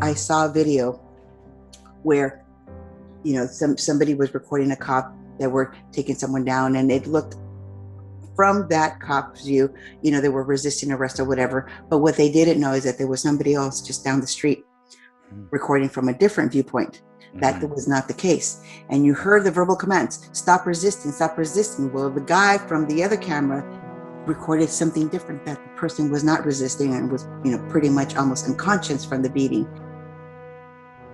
I saw a video where, somebody was recording a cop that were taking someone down, and it looked from that cop's view, they were resisting arrest or whatever. But what they didn't know is that there was somebody else just down the street recording from a different viewpoint. That was not the case. And you heard the verbal commands, stop resisting, stop resisting. Well, the guy from the other camera recorded something different, that the person was not resisting and was, pretty much almost unconscious from the beating.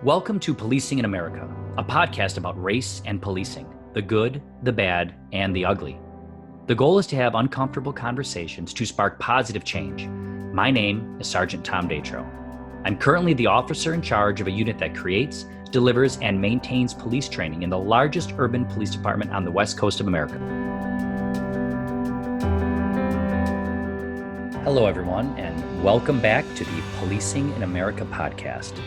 Welcome to Policing in America, a podcast about race and policing, the good, the bad, and the ugly. The goal is to have uncomfortable conversations to spark positive change. My name is Sergeant Tom Datro. I'm currently the officer in charge of a unit that creates, delivers, and maintains police training in the largest urban police department on the west coast of America. Hello, everyone, and welcome back to the Policing in America podcast.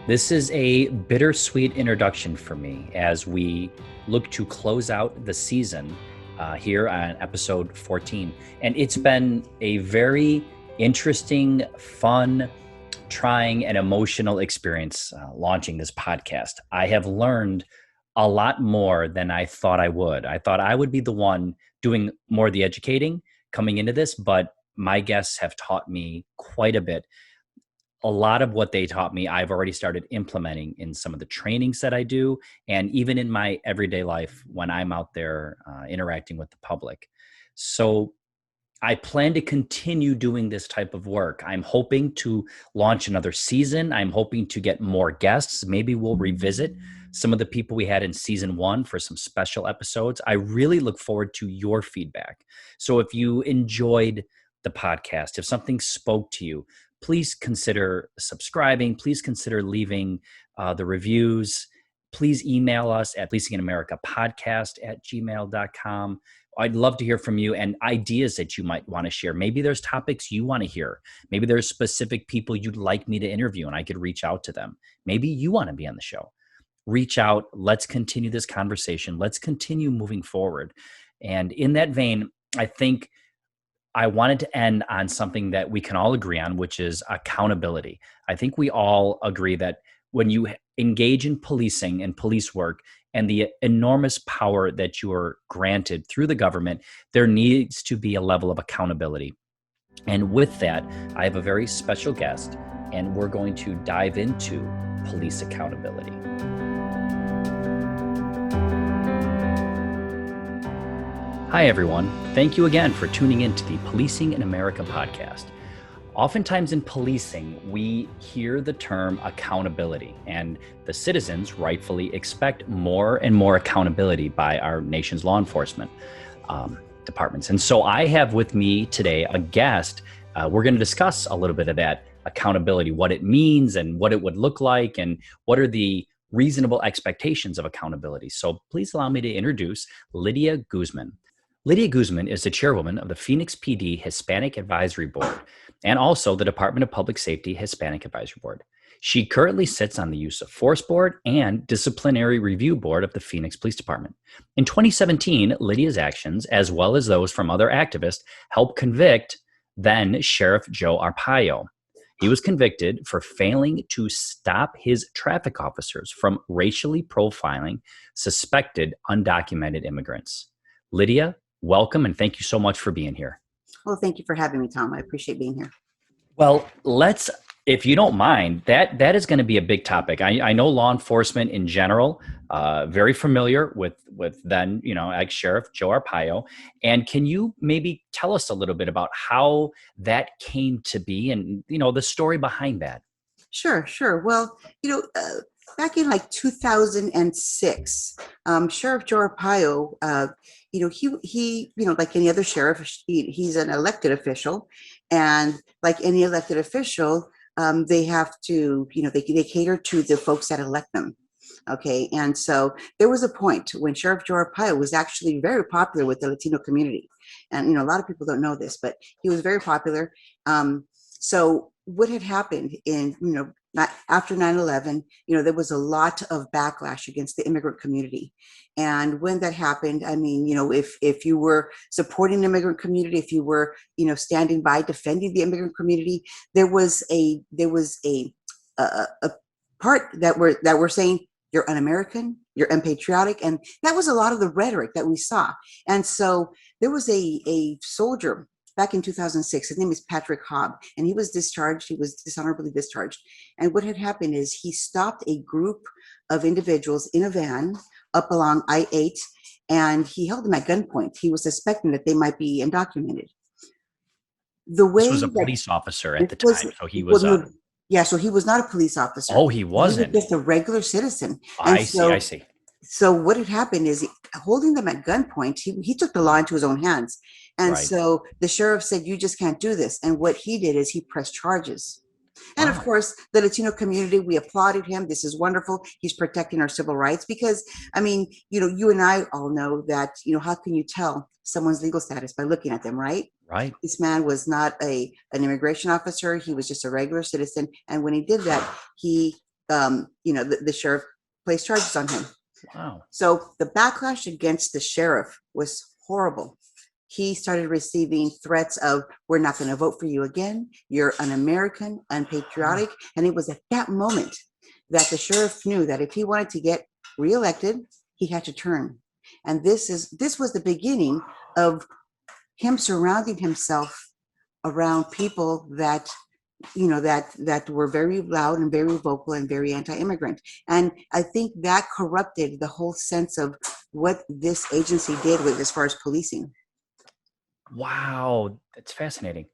This is a bittersweet introduction for me as we look to close out the season here on episode 14. And it's been a very interesting, fun, trying, and emotional experience launching this podcast. I have learned a lot more than I thought I would. I thought I would be the one doing more of the educating coming into this, but my guests have taught me quite a bit. A lot of what they taught me, I've already started implementing in some of the trainings that I do, and even in my everyday life when I'm out there interacting with the public. So I plan to continue doing this type of work. I'm hoping to launch another season. I'm hoping to get more guests. Maybe we'll revisit some of the people we had in season 1 for some special episodes. I really look forward to your feedback. So if you enjoyed the podcast, if something spoke to you, please consider subscribing. Please consider leaving the reviews. Please email us at policinginamericapodcast@gmail.com. I'd love to hear from you and ideas that you might want to share. Maybe there's topics you want to hear. Maybe there's specific people you'd like me to interview and I could reach out to them. Maybe you want to be on the show. Reach out. Let's continue this conversation. Let's continue moving forward. And in that vein, I think I wanted to end on something that we can all agree on, which is accountability. I think we all agree that when you engage in policing and police work and the enormous power that you are granted through the government, there needs to be a level of accountability. And with that, I have a very special guest, and we're going to dive into police accountability. Hi, everyone. Thank you again for tuning in to the Policing in America podcast. Oftentimes in policing, we hear the term accountability, and the citizens rightfully expect more and more accountability by our nation's law enforcement departments. And so I have with me today a guest. We're going to discuss a little bit of that accountability, what it means and what it would look like, and what are the reasonable expectations of accountability. So please allow me to introduce Lydia Guzman. Lydia Guzman is the chairwoman of the Phoenix PD Hispanic Advisory Board and also the Department of Public Safety Hispanic Advisory Board. She currently sits on the Use of Force Board and Disciplinary Review Board of the Phoenix Police Department. In 2017, Lydia's actions, as well as those from other activists, helped convict then Sheriff Joe Arpaio. He was convicted for failing to stop his traffic officers from racially profiling suspected undocumented immigrants. Lydia, welcome, and thank you so much for being here. Well, thank you for having me, Tom. I appreciate being here. Well, if you don't mind, that is going to be a big topic. I know law enforcement in general, very familiar with then, ex-Sheriff Joe Arpaio. And can you maybe tell us a little bit about how that came to be and, the story behind that? Sure. Well, back in 2006, Sheriff Joe Arpaio, he like any other sheriff, he's an elected official, and like any elected official, they have to, they cater to the folks that elect them. Okay. And so there was a point when Sheriff Joe Arpaio was actually very popular with the Latino community. And, a lot of people don't know this, but he was very popular. So what had happened in, after 9/11, there was a lot of backlash against the immigrant community. And when that happened, if you were supporting the immigrant community, if you were, standing by defending the immigrant community, there was a part that were saying you're un-American, you're unpatriotic, and that was a lot of the rhetoric that we saw. And so there was a soldier back in 2006. His name is Patrick Hobb, and he was discharged. He was dishonorably discharged. And what had happened is he stopped a group of individuals in a van up along I-8, and he held them at gunpoint. He was suspecting that they might be undocumented. This was a police officer at the time, so he was yeah, so he was not a police officer. Oh, he wasn't. He was just a regular citizen. I see. So what had happened is, holding them at gunpoint, he took the law into his own hands. And so the sheriff said, you just can't do this. And what he did is he pressed charges. And of course, the Latino community, we applauded him. This is wonderful. He's protecting our civil rights because, I mean, you and I all know that, how can you tell someone's legal status by looking at them, right? Right. This man was not an immigration officer. He was just a regular citizen. And when he did that, he, the sheriff placed charges on him. Wow. So the backlash against the sheriff was horrible. He started receiving threats of, we're not going to vote for you again. You're un-American, unpatriotic. And it was at that moment that the sheriff knew that if he wanted to get reelected, he had to turn. And this was the beginning of him surrounding himself around people that, that were very loud and very vocal and very anti-immigrant. And I think that corrupted the whole sense of what this agency did with as far as policing. Wow, that's fascinating.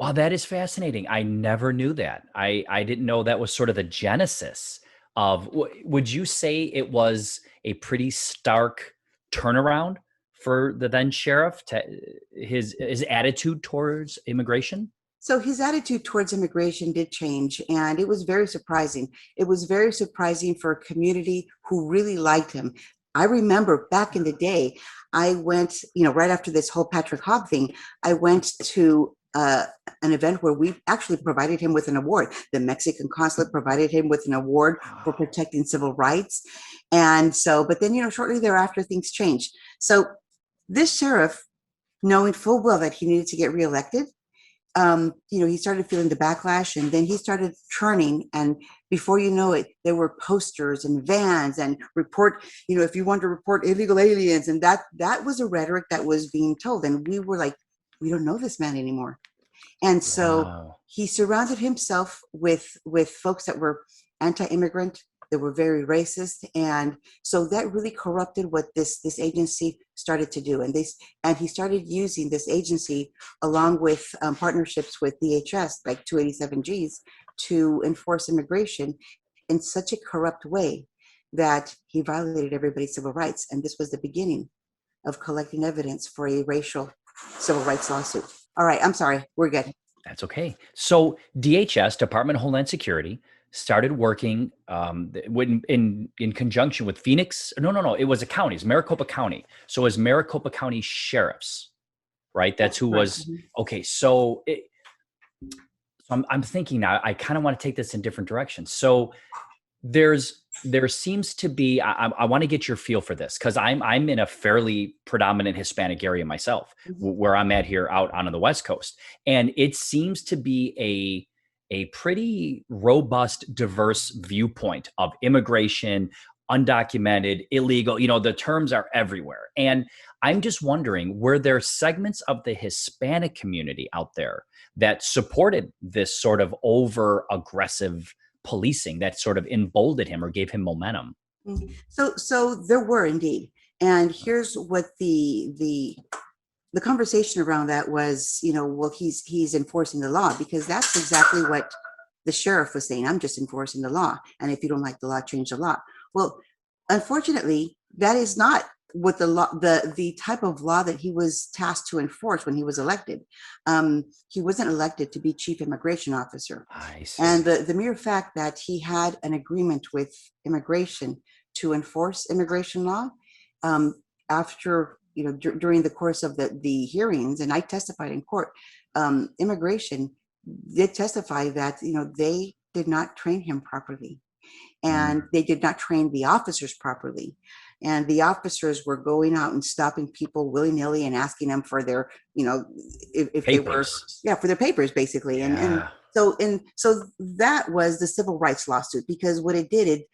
Wow, that is fascinating. I never knew that. I didn't know that was sort of the genesis of, would you say it was a pretty stark turnaround for the then sheriff, to his attitude towards immigration? So his attitude towards immigration did change, and it was very surprising. It was very surprising for a community who really liked him. I remember back in the day, I went, right after this whole Patrick Hobb thing, I went to an event where we actually provided him with an award. The Mexican consulate provided him with an award for protecting civil rights. And so, but then, shortly thereafter, things changed. So this sheriff, knowing full well that he needed to get reelected, he started feeling the backlash, and then he started churning. And before you know it, there were posters and vans and report, if you want to report illegal aliens. And that was a rhetoric that was being told. And we were like, we don't know this man anymore. And so he surrounded himself with folks that were anti-immigrant, that were very racist. And so that really corrupted what this agency started to do. And he started using this agency along with partnerships with DHS, like 287Gs, to enforce immigration in such a corrupt way that he violated everybody's civil rights. And this was the beginning of collecting evidence for a racial civil rights lawsuit. All right, I'm sorry, we're good. That's okay. So DHS, Department of Homeland Security, started working in conjunction with Phoenix. No, it was a county. It's Maricopa County. So it was Maricopa County sheriffs, right? That's who was, okay. So I'm thinking now, I kind of want to take this in different directions. So there seems to be, I want to get your feel for this, because I'm in a fairly predominant Hispanic area myself, where I'm at here out on the West Coast. And it seems to be a pretty robust, diverse viewpoint of immigration, undocumented, illegal, the terms are everywhere. And I'm just wondering, were there segments of the Hispanic community out there that supported this sort of over aggressive policing that sort of emboldened him or gave him momentum? So there were indeed. And here's what the conversation around that was, well, he's enforcing the law, because that's exactly what the sheriff was saying. I'm just enforcing the law. And if you don't like the law, change the law. Well, unfortunately, that is not what the type of law that he was tasked to enforce when he was elected. He wasn't elected to be chief immigration officer. I see. And the mere fact that he had an agreement with immigration to enforce immigration law, after, during the course of the hearings, and I testified in court, immigration did testify that, they did not train him properly, and they did not train the officers properly. And the officers were going out and stopping people willy-nilly and asking them for their, if papers. they were, for their papers, basically. And So that was the civil rights lawsuit, because what it did, it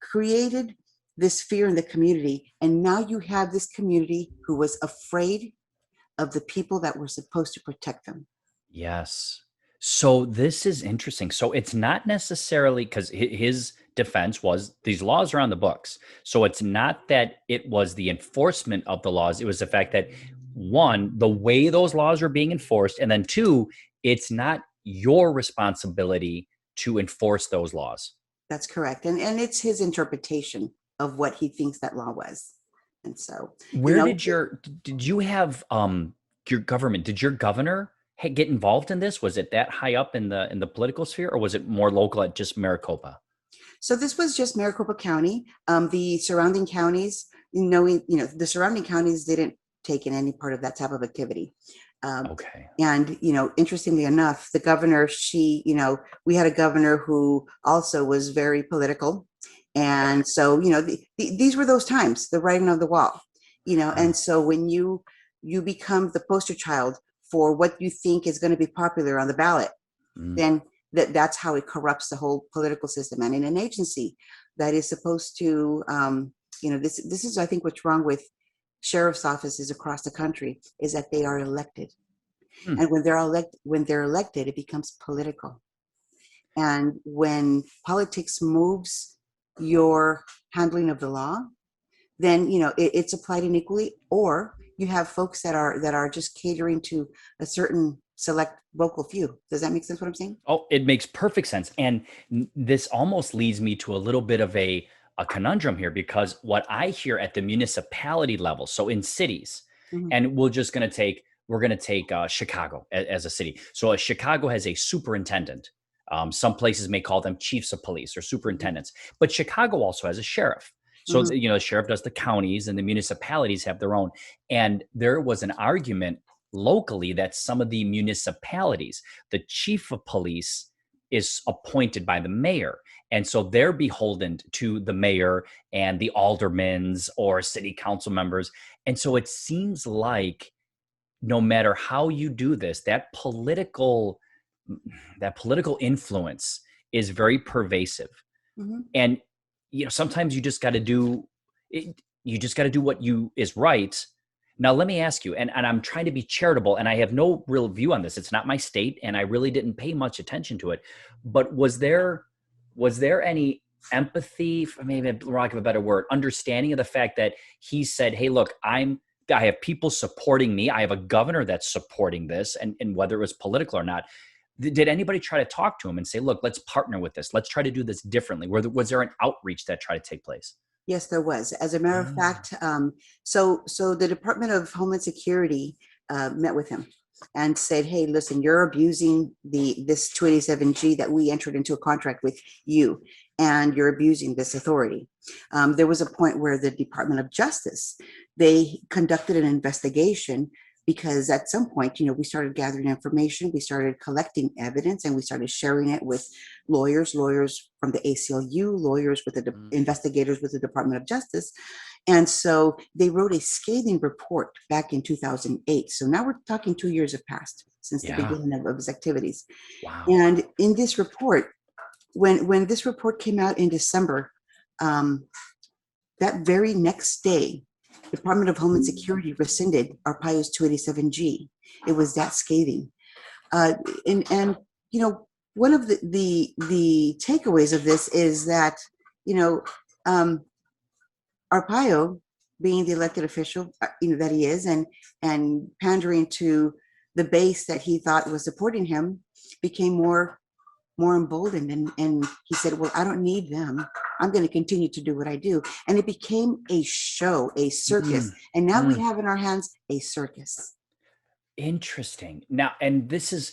created this fear in the community. And now you have this community who was afraid of the people that were supposed to protect them. Yes. So this is interesting. So it's not necessarily because his defense was these laws are on the books. So it's not that it was the enforcement of the laws. It was the fact that, one, the way those laws are being enforced, and then two, it's not your responsibility to enforce those laws. That's correct. And it's his interpretation of what he thinks that law was. And so, Where did you have your government? Did your governor get involved in this? Was it that high up in the political sphere, or was it more local at just Maricopa? so this was just Maricopa County. The surrounding counties, the surrounding counties didn't take in any part of that type of activity. Okay. And, interestingly enough, the governor, we had a governor who also was very political. And so, these were those times, the writing on the wall, and so when you become the poster child for what you think is going to be popular on the ballot, then that's how it corrupts the whole political system. And in an agency that is supposed to, this is, I think, what's wrong with sheriff's offices across the country, is that they are elected. And when they're elected, it becomes political. And when politics moves your handling of the law, then it's applied inequally, or you have folks that are just catering to a certain select vocal few. Does that make sense what I'm saying? Oh, it makes perfect sense. And this almost leads me to a little bit of a conundrum here, because what I hear at the municipality level, so in cities, and we're going to take Chicago as a city. So Chicago has a superintendent. Some places may call them chiefs of police or superintendents, but Chicago also has a sheriff. So, the sheriff does the counties, and the municipalities have their own. And there was an argument locally that some of the municipalities, the chief of police is appointed by the mayor. And so they're beholden to the mayor and the aldermans or city council members. And so it seems like no matter how you do this, that political influence is very pervasive. And sometimes you just got to do it. You just got to do what is right. Now, let me ask you, and I'm trying to be charitable, and I have no real view on this. It's not my state, and I really didn't pay much attention to it. But was there any empathy, for maybe lack of a better word, understanding of the fact that he said, hey, look, I have people supporting me. I have a governor that's supporting this, and whether it was political or not, did anybody try to talk to him and say, look, let's partner with this. Let's try to do this differently? Was there an outreach that tried to take place? Yes, there was. As a matter of fact, so the Department of Homeland Security met with him and said, hey, listen, you're abusing this 287G that we entered into a contract with you, and you're abusing this authority. There was a point where the Department of Justice, they conducted an investigation, because at some point, we started gathering information, we started collecting evidence, and we started sharing it with lawyers from the ACLU, lawyers with the investigators with the Department of Justice. And so they wrote a scathing report back in 2008. So now we're talking 2 years have passed since the beginning of his activities. Wow. And in this report, when this report came out in December, that very next day, Department of Homeland Security rescinded Arpaio's 287G. It was that scathing. And one of the takeaways of this is that, Arpaio, being the elected official, that he is, and pandering to the base that he thought was supporting him, became more emboldened. And he said, well, I don't need them. I'm going to continue to do what I do. And it became a show, a circus. And now we have in our hands a circus. Interesting. Now, and it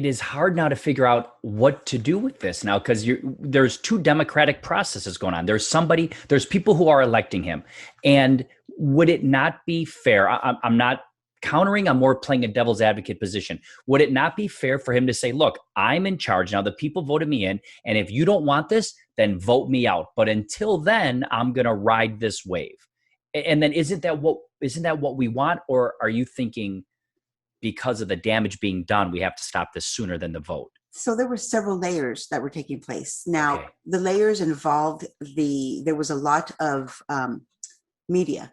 is hard now to figure out what to do with this now, because there's two democratic processes going on. There's people who are electing him. And would it not be fair? I'm not countering, I'm more playing a devil's advocate position. Would it not be fair for him to say, look, I'm in charge now, the people voted me in, and if you don't want this, then vote me out. But until then, I'm going to ride this wave. And then isn't that what we want? Or are you thinking because of the damage being done, we have to stop this sooner than the vote? So there were several layers that were taking place. Now, Okay. the layers involved there was a lot of media.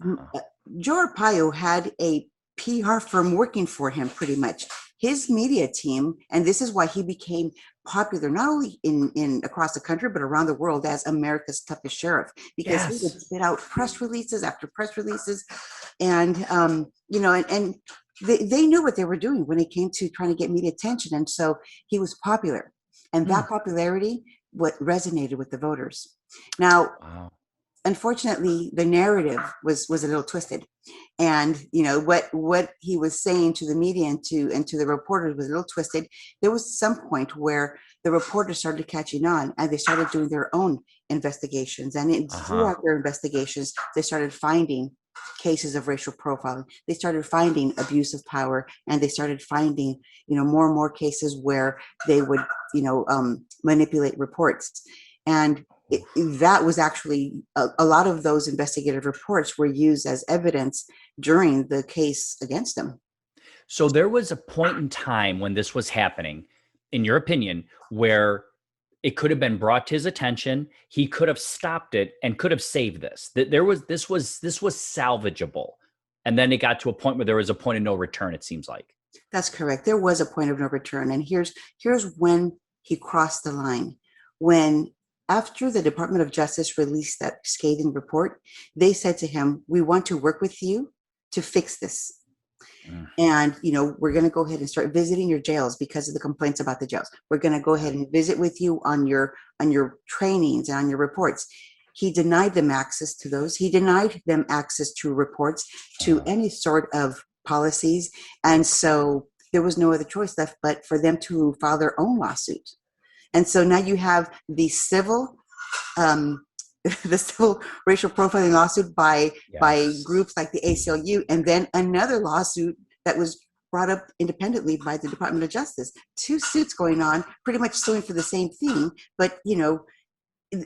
Uh-huh. Joe Arpaio had a PR firm working for him pretty much. His media team, and this is why he became popular not only in across the country but around the world as America's toughest sheriff, because he would Yes. spit out press releases after press releases, and and they knew what they were doing when it came to trying to get media attention, and so he was popular, and Hmm. that popularity what resonated with the voters. Now, Wow. unfortunately, the narrative was a little twisted, and what he was saying to the media and to the reporters was a little twisted. There was some point where the reporters started catching on, and they started doing their own investigations, and Uh-huh. throughout their investigations they started finding cases of racial profiling. They started finding abuse of power, and they started finding more and more cases where they would manipulate reports. And that was actually a lot of those investigative reports were used as evidence during the case against him. So there was a point in time when this was happening, in your opinion, where it could have been brought to his attention. He could have stopped it and could have saved this. This was salvageable. And then it got to a point where there was a point of no return, it seems like. That's correct. There was a point of no return. And here's when he crossed the line. When after the Department of Justice released that scathing report, they said to him, "We want to work with you to fix this. Mm, And we're going to go ahead and start visiting your jails because of the complaints about the jails. We're going to go yeah. ahead and visit with you on your trainings and on your reports." He denied them access to those. He denied them access to reports, to Uh, any sort of policies. And so there was no other choice left but for them to file their own lawsuit. And so now you have the civil um, the civil racial profiling lawsuit by yes. groups like the ACLU, and then another lawsuit that was brought up independently by the Department of Justice. Two suits going on, pretty much suing for the same thing, but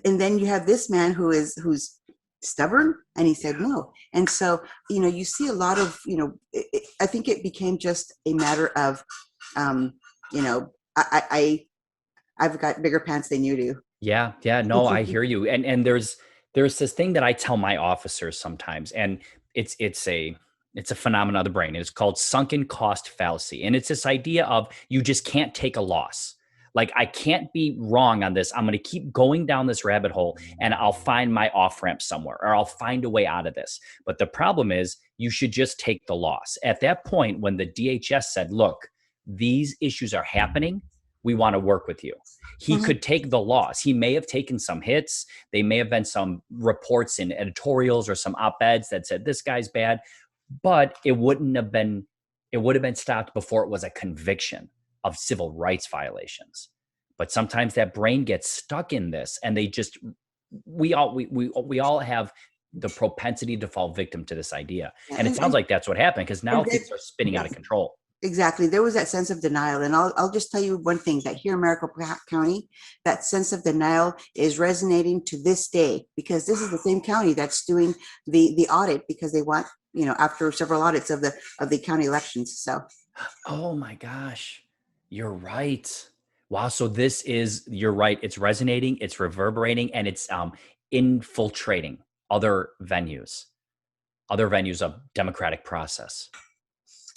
and then you have this man who's stubborn, and he said no. And so you see a lot of I think it became just a matter of um, you know I've got bigger pants than you do. Yeah, yeah, no, I hear you. And there's this thing that I tell my officers sometimes, and it's a phenomenon of the brain. It's called sunken cost fallacy. And it's this idea of you just can't take a loss. Like, I can't be wrong on this. I'm going to keep going down this rabbit hole and I'll find my off ramp somewhere, or I'll find a way out of this. But the problem is you should just take the loss. At that point, when the DHS said, look, these issues are happening, we want to work with you. He Mhm. could take the loss. He may have taken some hits. They may have been some reports in editorials or some op-eds that said this guy's bad, but it would have been stopped before it was a conviction of civil rights violations. But sometimes that brain gets stuck in this, and they just we all have the propensity to fall victim to this idea. And it and, sounds and, like that's what happened, because now and things are spinning out of that's control. exactly. There was that sense of denial. And I'll just tell you one thing, that here in Maricopa County, that sense of denial is resonating to this day, because this is the same county that's doing the audit, because they want, after several audits of the county elections. So Oh my gosh. You're right. Wow. So you're right. It's resonating, it's reverberating, and it's infiltrating other venues, other venues of democratic process.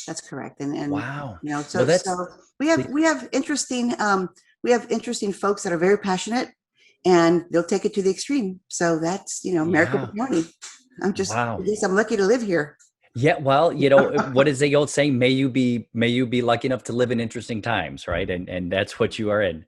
that's correct. And Wow. Well, so we have interesting folks that are very passionate, and they'll take it to the extreme. So that's, Maricopa yeah. County. I Wow. guess I'm lucky to live here. Yeah, well, what is the old saying? May you be lucky enough to live in interesting times, right? And that's what you are in.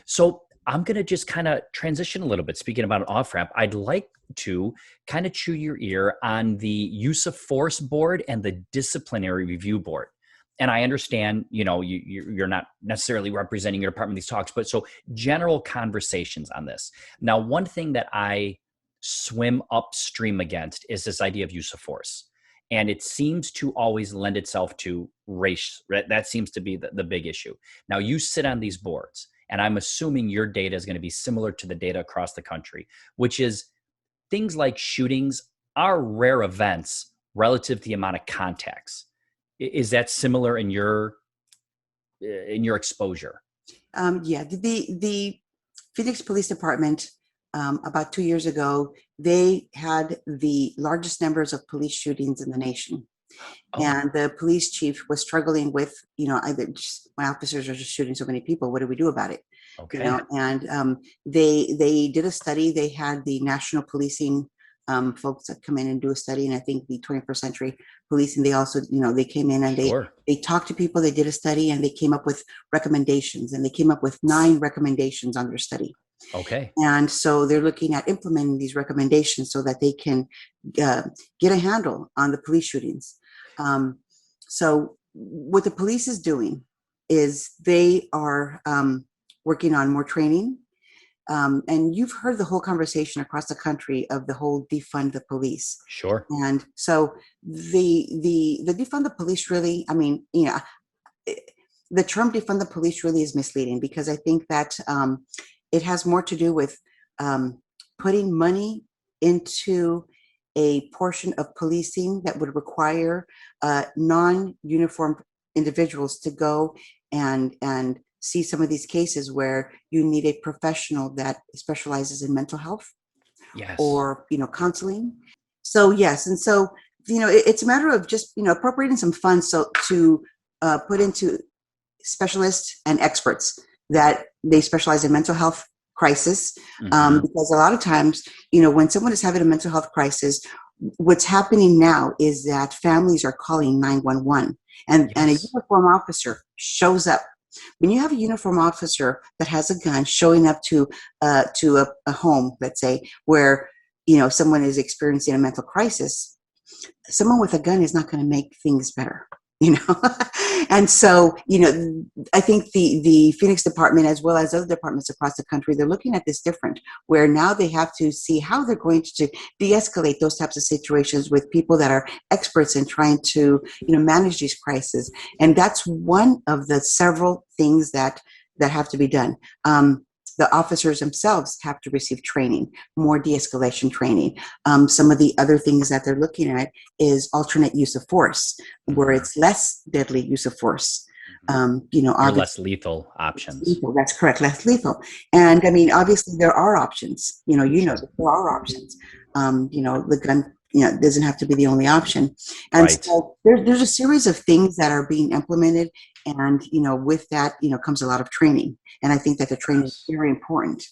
So I'm going to just kind of transition a little bit. Speaking about an off ramp, I'd like to kind of chew your ear on the use of force board and the disciplinary review board. And I understand, you're not necessarily representing your department in these talks, but so general conversations on this. Now, one thing that I swim upstream against is this idea of use of force. And it seems to always lend itself to race. Right? That seems to be the big issue. Now, you sit on these boards, and I'm assuming your data is going to be similar to the data across the country, which is things like shootings are rare events relative to the amount of contacts. Is that similar in your exposure? Yeah, the Phoenix Police Department, about 2 years ago, they had the largest numbers of police shootings in the nation. Oh, And the police chief was struggling with, either just, my officers are just shooting so many people. What do we do about it? okay. And they did a study. They had the national policing folks that come in and do a study, and I think the 21st century policing. They also, they came in and Sure. they talked to people. They did a study and they came up with recommendations, and they came up with 9 recommendations on their study. Okay. And so they're looking at implementing these recommendations so that they can get a handle on the police shootings. So what the police is doing is they are working on more training. And you've heard the whole conversation across the country of the whole defund the police. Sure. And so the defund the police really, the term defund the police really is misleading, because I think that it has more to do with putting money into a portion of policing that would require non-uniformed individuals to go and see some of these cases where you need a professional that specializes in mental health. Yes. Or counseling. So yes, and so it's a matter of just appropriating some funds so to put into specialists and experts that they specialize in mental health crisis, because a lot of times, when someone is having a mental health crisis, what's happening now is that families are calling 911, and a uniform officer shows up. When you have a uniform officer that has a gun showing up to a home, let's say, where someone is experiencing a mental crisis, someone with a gun is not going to make things better. And so, I think the Phoenix department, as well as other departments across the country, they're looking at this different, where now they have to see how they're going to de-escalate those types of situations with people that are experts in trying to, manage these crises. And that's one of the several things that have to be done. The officers themselves have to receive training, more de-escalation training. Some of the other things that they're looking at is alternate use of force, where it's less deadly use of force. Or less lethal options. Lethal, that's correct, less lethal. And obviously there are options. There are options. The gun, doesn't have to be the only option. And Right. so there's a series of things that are being implemented, and with that, comes a lot of training. And I think that the training is very important.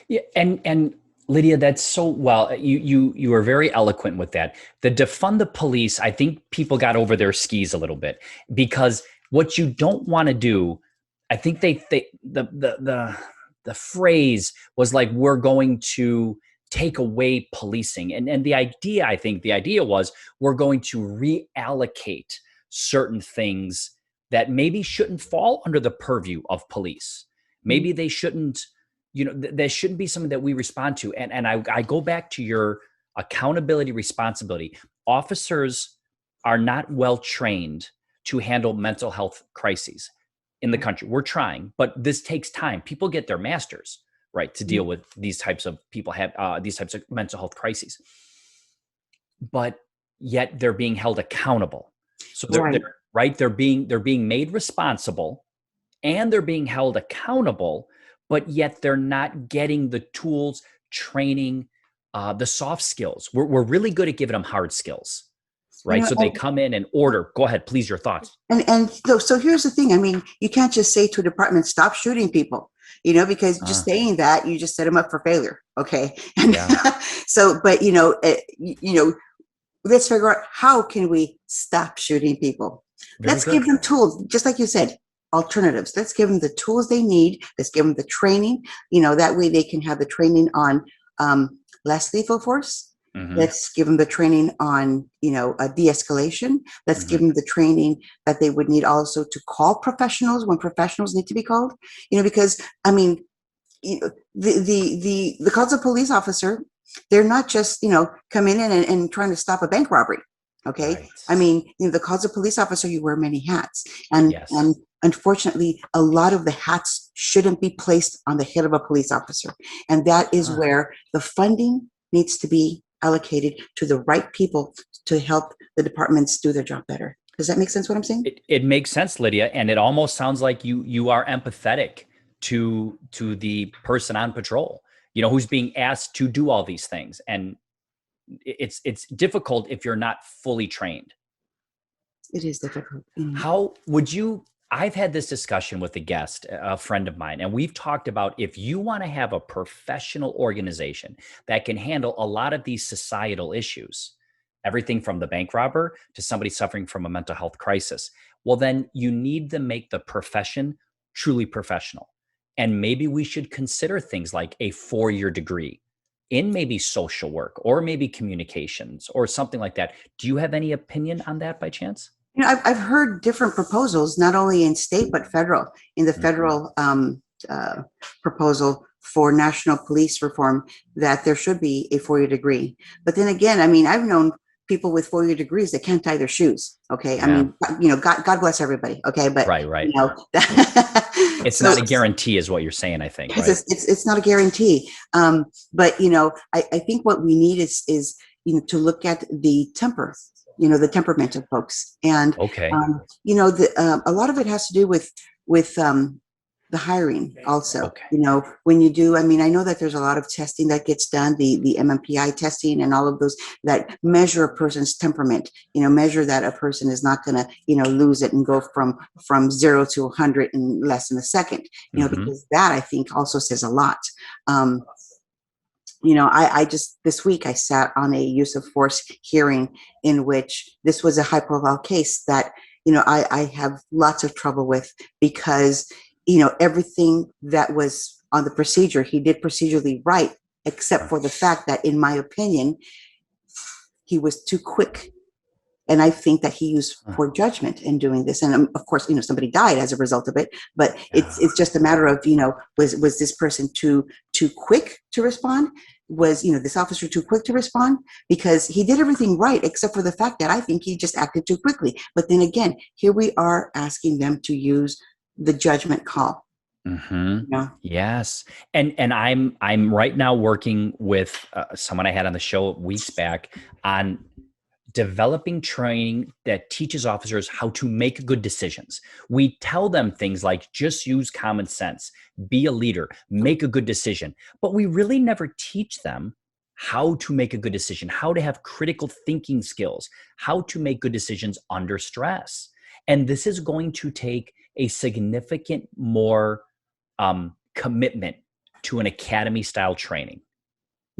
Yeah, and Lydia, that's so well. You are very eloquent with that. The defund the police, I think people got over their skis a little bit, because what you don't want to do, I think the phrase was like, we're going to take away policing, and the idea was we're going to reallocate certain things that maybe shouldn't fall under the purview of police. Maybe they shouldn't, there shouldn't be something that we respond to. And I go back to your accountability, responsibility. Officers are not well trained to handle mental health crises in the country. We're trying, but this takes time. People get their masters, right, to deal with these types of people have these types of mental health crises. But yet they're being held accountable. So they're being made responsible, and they're being held accountable, but yet they're not getting the tools, training, the soft skills. We're really good at giving them hard skills, right? So they come in and order. Go ahead, please, your thoughts. And so here's the thing. You can't just say to a department, stop shooting people, because just saying that, you just set them up for failure. Okay. And so, but, let's figure out, how can we stop shooting people? Let's give them tools, just like you said, alternatives. Let's give them the tools they need. Let's give them the training, that way they can have the training on less lethal force. Let's give them the training on, a de-escalation. Let's give them the training that they would need also to call professionals when professionals need to be called, because, the calls of police officer, they're not just, coming in and trying to stop a bank robbery. Okay. Right. The cause of police officer, you wear many hats, and unfortunately, a lot of the hats shouldn't be placed on the head of a police officer. And that is where the funding needs to be allocated to the right people to help the departments do their job better. Does that make sense what I'm saying? It makes sense, Lydia, and it almost sounds like you are empathetic to the person on patrol, who's being asked to do all these things, and it's difficult if you're not fully trained. It is difficult. How would you? I've had this discussion with a guest, a friend of mine, and we've talked about if you want to have a professional organization that can handle a lot of these societal issues, everything from the bank robber to somebody suffering from a mental health crisis, well, then you need to make the profession truly professional. And maybe we should consider things like a 4-year degree in maybe social work or maybe communications or something like that. Do you have any opinion on that by chance? I've heard different proposals, not only in state, but federal. In the federal proposal for national police reform, that there should be a 4-year degree. But then again, I mean, I've known people with 4-year degrees that can't tie their shoes. Okay. Yeah. I mean, God bless everybody. Okay. But right. It's so, not a guarantee is what you're saying, I think. Right? It's not a guarantee. But, I think what we need is to look at the temper, the temperament of folks. And, okay. A lot of it has to do with the hiring also. Okay. When you do, I mean, I know that there's a lot of testing that gets done, the MNPI testing and all of those that measure a person's temperament, measure that a person is not going to, lose it and go from 0 to 100 in less than a second, because that I think also says a lot. I just, this week I sat on a use of force hearing in which this was a high profile case that, I have lots of trouble with because, everything that was on the procedure, he did procedurally right, except for the fact that, in my opinion, he was too quick. And I think that he used poor judgment in doing this. And of course, somebody died as a result of it, but it's just a matter of, was this person too quick to respond? Was, this officer too quick to respond? Because he did everything right, except for the fact that I think he just acted too quickly. But then again, here we are asking them to use the judgment call. Yes. And I'm right now working with someone I had on the show weeks back on developing training that teaches officers how to make good decisions. We tell them things like just use common sense, be a leader, make a good decision, but we really never teach them how to make a good decision, how to have critical thinking skills, how to make good decisions under stress. And this is going to take a significant more commitment to an academy style training.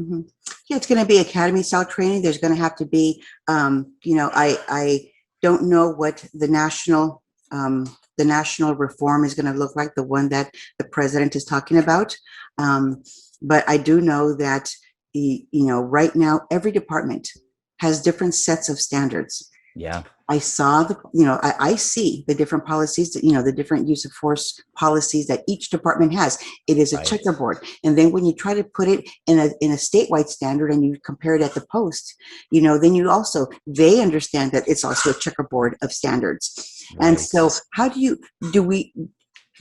Mm-hmm. Yeah, it's going to be academy style training. There's going to have to be, I don't know what the national reform is going to look like, the one that the president is talking about. But I do know that, right now, every department has different sets of standards. Yeah. I saw I see the different policies, the different use of force policies that each department has. It is a checkerboard. And then when you try to put it in a statewide standard and you compare it at the post, then they understand that it's also a checkerboard of standards. Right. And so how do we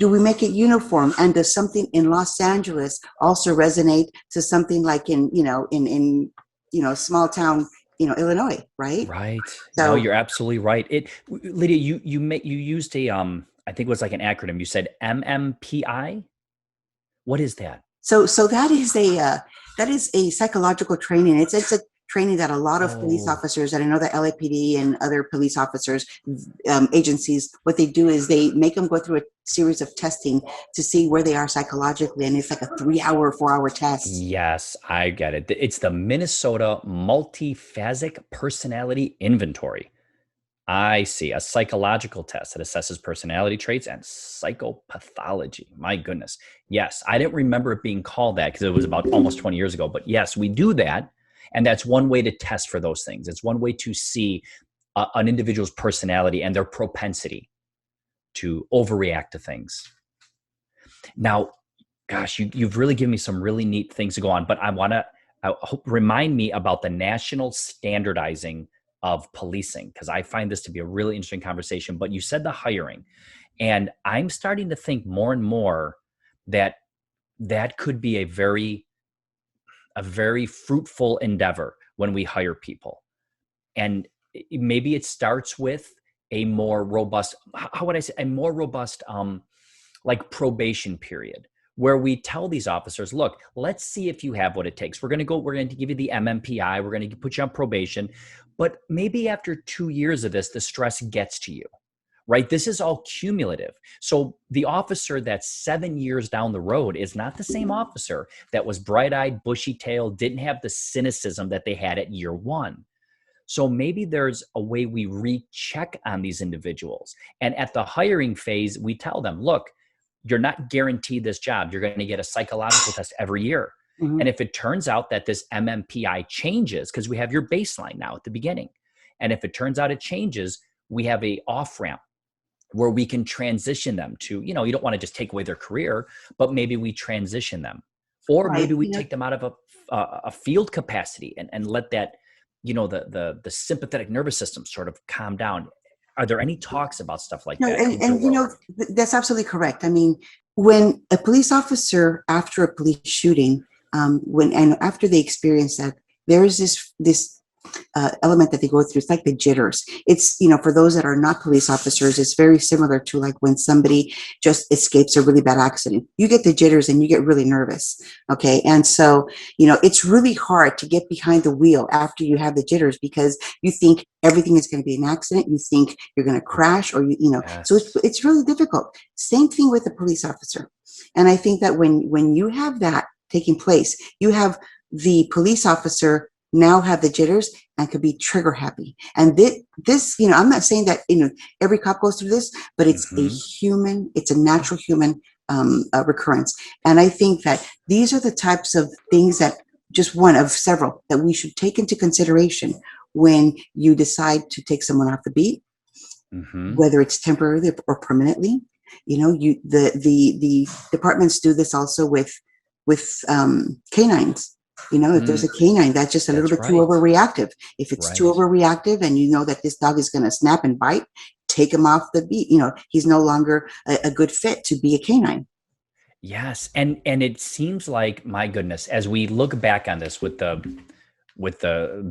make it uniform? And does something in Los Angeles also resonate to something like in small town, Illinois, right? Right. So, no, you're absolutely right. Lydia, you used a, I think it was like an acronym. You said MNMPI. What is that? So that is a psychological training. It's a training that a lot of police officers, and I know that LAPD and other police officers, agencies, what they do is they make them go through a series of testing to see where they are psychologically. And it's like a 3-hour, 4-hour test. Yes, I get it. It's the Minnesota Multiphasic Personality Inventory. I see. A psychological test that assesses personality traits and psychopathology. My goodness. Yes, I didn't remember it being called that because it was about almost 20 years ago. But yes, we do that. And that's one way to test for those things. It's one way to see an individual's personality and their propensity to overreact to things. Now, gosh, you've really given me some really neat things to go on, but I want to remind me about the national standardizing of policing, because I find this to be a really interesting conversation. But you said the hiring, and I'm starting to think more and more that could be a very fruitful endeavor when we hire people. And maybe it starts with a more robust, how would I say, a more robust, like probation period, where we tell these officers, look, let's see if you have what it takes. We're going to give you the MNPI. We're going to put you on probation. But maybe after 2 years of this, the stress gets to you, right? This is all cumulative. So the officer that's 7 years down the road is not the same officer that was bright-eyed, bushy-tailed, didn't have the cynicism that they had at year one. So maybe there's a way we recheck on these individuals. And at the hiring phase, we tell them, look, you're not guaranteed this job. You're going to get a psychological test every year. Mhm. And if it turns out that this MMPI changes, because we have your baseline now at the beginning, and if it turns out it changes, we have a off-ramp where we can transition them to, you don't want to just take away their career, but maybe we transition them. Or Right. maybe we take them out of a field capacity and let that, the sympathetic nervous system sort of calm down. Are there any talks about stuff like No, that? and that's absolutely correct. I mean, when a police officer, after a police shooting, after they experience that, there is this element that they go through. It's like the jitters. It's, for those that are not police officers, it's very similar to like when somebody just escapes a really bad accident. You get the jitters and you get really nervous. Okay. And so, it's really hard to get behind the wheel after you have the jitters, because you think everything is going to be an accident. You think you're going to crash, or Yes. so it's really difficult. Same thing with the police officer. And I think that when you have that taking place, you have the police officer now have the jitters and could be trigger happy. And this, I'm not saying that, every cop goes through this, but it's it's a natural human recurrence. And I think that these are the types of things that, just one of several, that we should take into consideration when you decide to take someone off the beat, whether it's temporarily or permanently. The departments do this also with canines. If there's a canine that's just a little bit too overreactive, if it's too overreactive and you know that this dog is going to snap and bite, take him off the beat. He's no longer a good fit to be a canine. Yes. And it seems like, my goodness, as we look back on this with the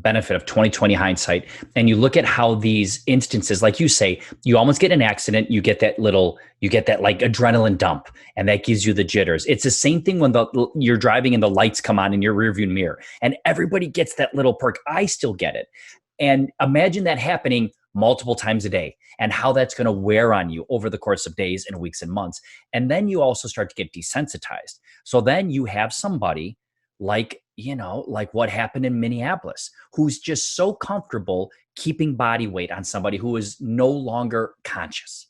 benefit of 2020 hindsight, and you look at how these instances, like you say, you almost get an accident, you get that like adrenaline dump, and that gives you the jitters. It's the same thing when you're driving and the lights come on in your rearview mirror, and everybody gets that little perk. I still get it. And imagine that happening multiple times a day, and how that's going to wear on you over the course of days and weeks and months. And then you also start to get desensitized. So then you have somebody like what happened in Minneapolis, who's just so comfortable keeping body weight on somebody who is no longer conscious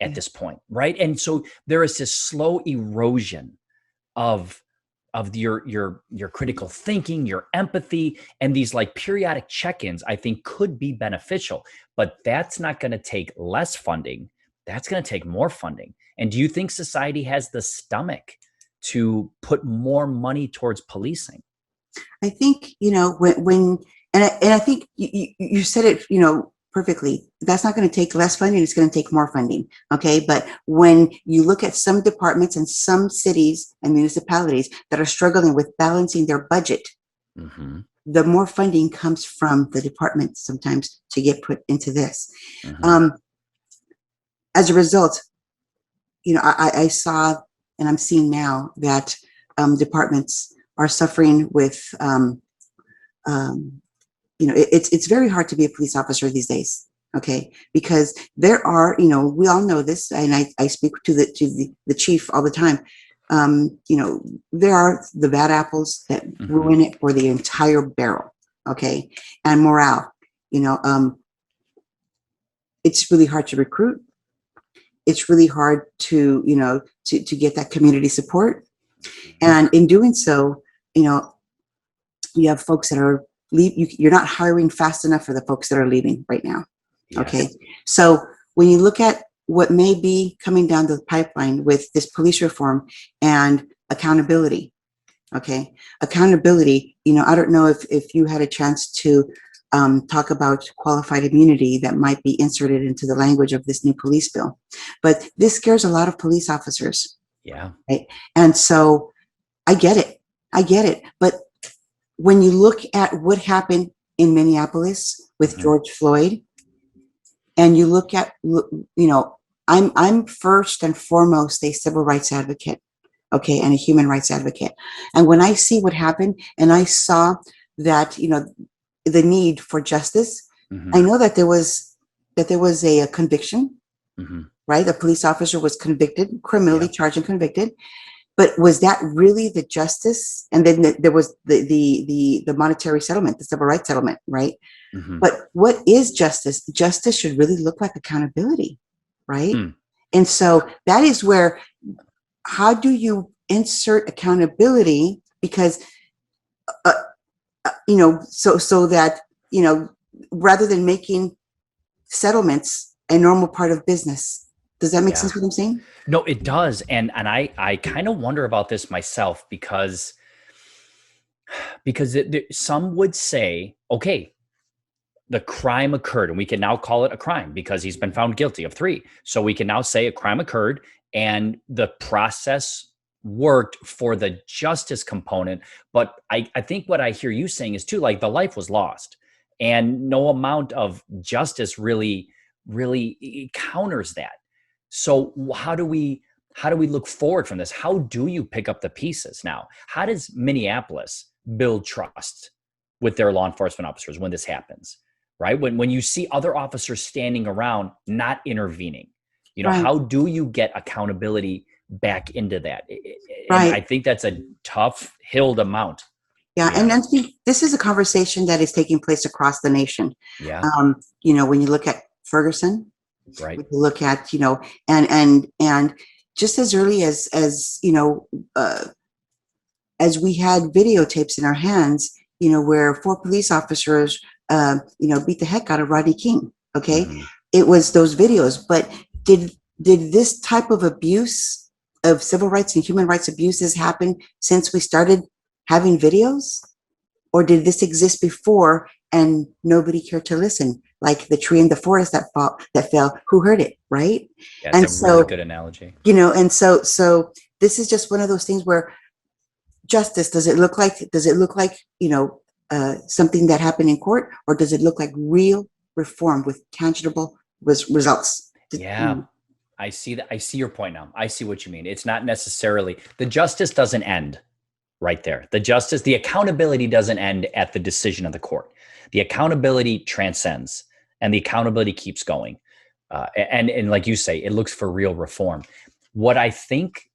at this point, right? And so there is this slow erosion of your critical thinking, your empathy, and these like periodic check-ins, I think, could be beneficial. But that's not going to take less funding. That's going to take more funding. And do you think society has the stomach to put more money towards policing? I think, I think you said it, perfectly. That's not going to take less funding. It's going to take more funding. Okay. But when you look at some departments and some cities and municipalities that are struggling with balancing their budget, the more funding comes from the department sometimes to get put into this. As a result, I saw, and I'm seeing now that departments are suffering with, it's very hard to be a police officer these days. Okay, because there are, we all know this, and I speak to the chief all the time. There are the bad apples that ruin it for the entire barrel. Okay, and morale. It's really hard to recruit. It's really hard to to get that community support, and in doing so, you have folks that are you're not hiring fast enough for the folks that are leaving right now. Yes. Okay. So when you look at what may be coming down the pipeline with this police reform and accountability, okay, accountability, I don't know if you had a chance to talk about qualified immunity that might be inserted into the language of this new police bill, but this scares a lot of police officers. Yeah. Right. And so I get it. But when you look at what happened in Minneapolis with George Floyd, and you look at, I'm first and foremost a civil rights advocate, okay, and a human rights advocate. And when I see what happened, and I saw that, the need for justice, I know that there was a conviction, right? A police officer was convicted, criminally charged and convicted. But was that really the justice? And then there was the monetary settlement, the civil rights settlement, right? But what is justice? Justice should really look like accountability, right? And so that is where, how do you insert accountability? Because, so that, rather than making settlements a normal part of business. Does that make sense what I'm saying? No, it does. And I kind of wonder about this myself because some would say, okay, the crime occurred and we can now call it a crime because he's been found guilty of 3. So we can now say a crime occurred and the process worked for the justice component. But I think what I hear you saying is too, like the life was lost and no amount of justice really counters that. So how do we look forward from this? How do you pick up the pieces now? How does Minneapolis build trust with their law enforcement officers when this happens, right? When you see other officers standing around, not intervening, how do you get accountability back into that? And I think that's a tough hill to mount. Yeah. And then this is a conversation that is taking place across the nation. Yeah. When you look at Ferguson, right. When you look at, and just as early as we had videotapes in our hands, where 4 police officers, beat the heck out of Rodney King. Okay. It was those videos, but did this type of abuse of civil rights and human rights abuses happen since we started having videos? Or did this exist before and nobody cared to listen? Like the tree in the forest that fell, who heard it, right? Yeah, it's a really good analogy. And so this is just one of those things where justice, does it look like something that happened in court, or does it look like real reform with tangible results? Yeah. I see that. I see your point now. I see what you mean. It's not necessarily, the justice doesn't end right there. The accountability doesn't end at the decision of the court. The accountability transcends and the accountability keeps going. And like you say, it looks for real reform. What I think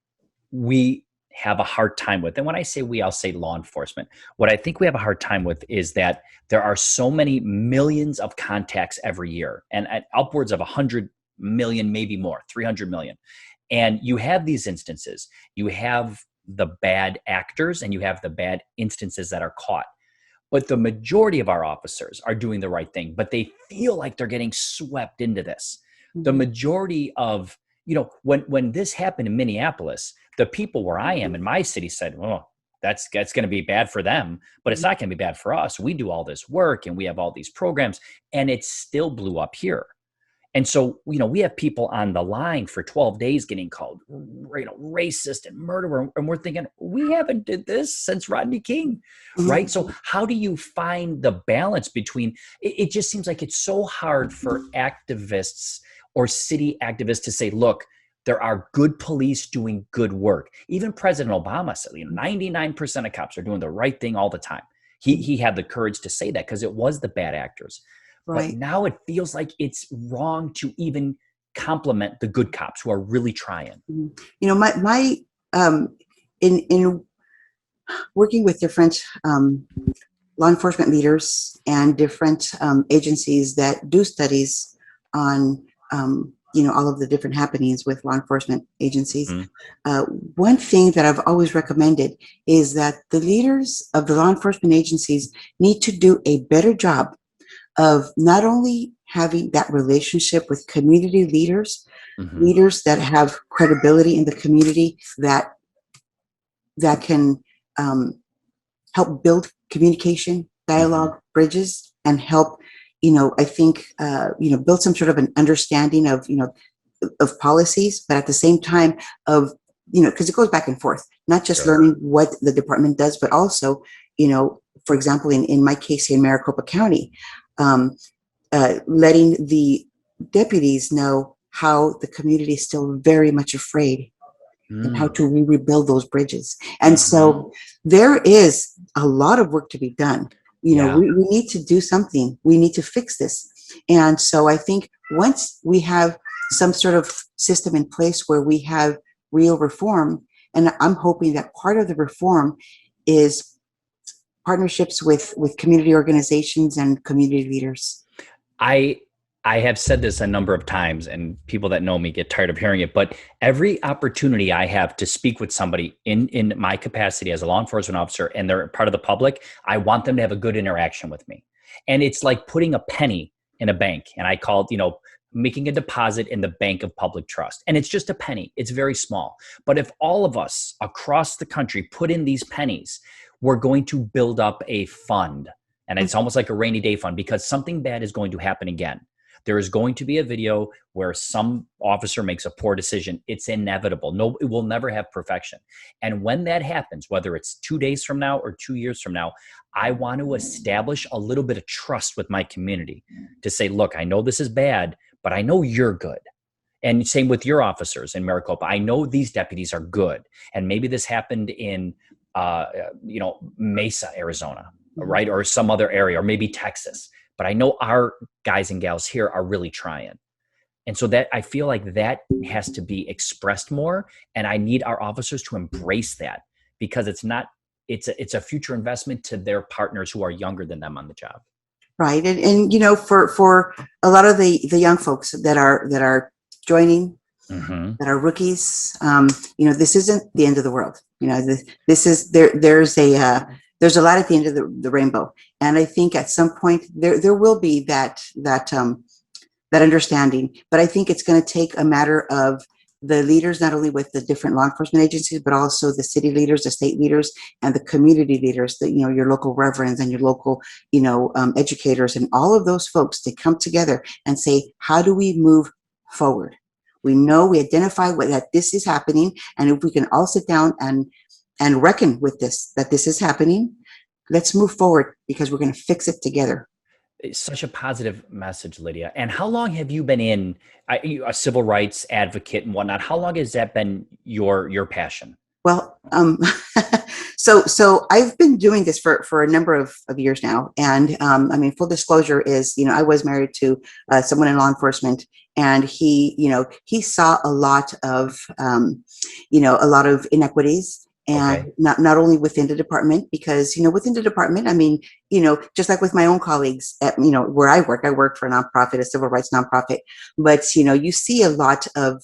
we have a hard time with, and when I say we, I'll say law enforcement. What I think we have a hard time with is that there are so many millions of contacts every year and at upwards of 100 million, maybe more, 300 million. And you have these instances. You have the bad actors and you have the bad instances that are caught. But the majority of our officers are doing the right thing, but they feel like they're getting swept into this. The majority of, when this happened in Minneapolis, the people where I am in my city said, well, that's going to be bad for them, but it's not going to be bad for us. We do all this work and we have all these programs, and it still blew up here. And so, we have people on the line for 12 days getting called, racist and murderer. And we're thinking, we haven't did this since Rodney King, right? So how do you find the balance between, it just seems like it's so hard for activists or city activists to say, look, there are good police doing good work. Even President Obama said, 99% of cops are doing the right thing all the time. He had the courage to say that because it was the bad actors. Right. But now it feels like it's wrong to even compliment the good cops who are really trying. My in working with different law enforcement leaders and different agencies that do studies on all of the different happenings with law enforcement agencies. One thing that I've always recommended is that the leaders of the law enforcement agencies need to do a better job of not only having that relationship with community leaders, leaders that have credibility in the community that can help build communication, dialogue, bridges, and help, I think, build some sort of an understanding of, of policies, but at the same time of, because it goes back and forth, not just learning what the department does, but also, for example, in my case here in Maricopa County, letting the deputies know how the community is still very much afraid and how to rebuild those bridges. And so there is a lot of work to be done. We need to do something. We need to fix this. And so I think once we have some sort of system in place where we have real reform, and I'm hoping that part of the reform is partnerships with community organizations and community leaders. I have said this a number of times, and people that know me get tired of hearing it, but every opportunity I have to speak with somebody in my capacity as a law enforcement officer and they're part of the public, I want them to have a good interaction with me. And it's like putting a penny in a bank, and I call it, making a deposit in the bank of public trust. And it's just a penny. It's very small. But if all of us across the country put in these pennies, we're going to build up a fund. And it's almost like a rainy day fund, because something bad is going to happen again. There is going to be a video where some officer makes a poor decision. It's inevitable. No, it will never have perfection. And when that happens, whether it's 2 days from now or 2 years from now, I want to establish a little bit of trust with my community to say, look, I know this is bad, but I know you're good. And same with your officers in Maricopa. I know these deputies are good. And maybe this happened in, Mesa, Arizona, right? Or some other area, or maybe Texas. But I know our guys and gals here are really trying. And so that I feel like that has to be expressed more. And I need our officers to embrace that, because it's a future investment to their partners who are younger than them on the job. Right. And for a lot of the young folks that are joining, that are rookies, this isn't the end of the world. This is there's a lot at the end of the rainbow. And I think at some point there will be that understanding, but I think it's going to take a matter of the leaders, not only with the different law enforcement agencies, but also the city leaders, the state leaders, and the community leaders, your local reverends and your local, educators, and all of those folks to come together and say, how do we move forward? We identify that this is happening. And if we can all sit down and reckon with that this is happening, let's move forward, because we're going to fix it together. It's such a positive message, Lydia. And how long have you been in a civil rights advocate and whatnot? How long has that been your passion? Well, so I've been doing this for a number of years now. And full disclosure is, I was married to someone in law enforcement, and he saw a lot of inequities. And not only within the department, because, within the department, just like with my own colleagues at, where I work for a nonprofit, a civil rights nonprofit, but, you see a lot of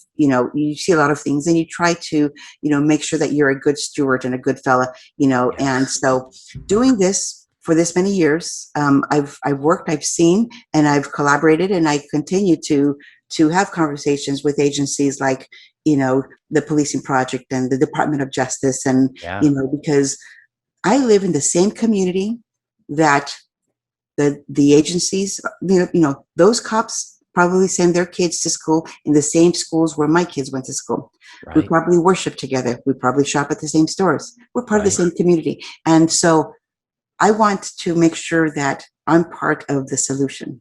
things, and you try to, make sure that you're a good steward and a good fella, and so doing this for this many years, I've worked, I've seen, and I've collaborated, and I continue to have conversations with agencies like, the Policing Project and the Department of Justice. And, because I live in the same community that the agencies, those cops probably send their kids to school in the same schools where my kids went to school. Right. We probably worship together. We probably shop at the same stores. We're part of the same community. And so I want to make sure that I'm part of the solution.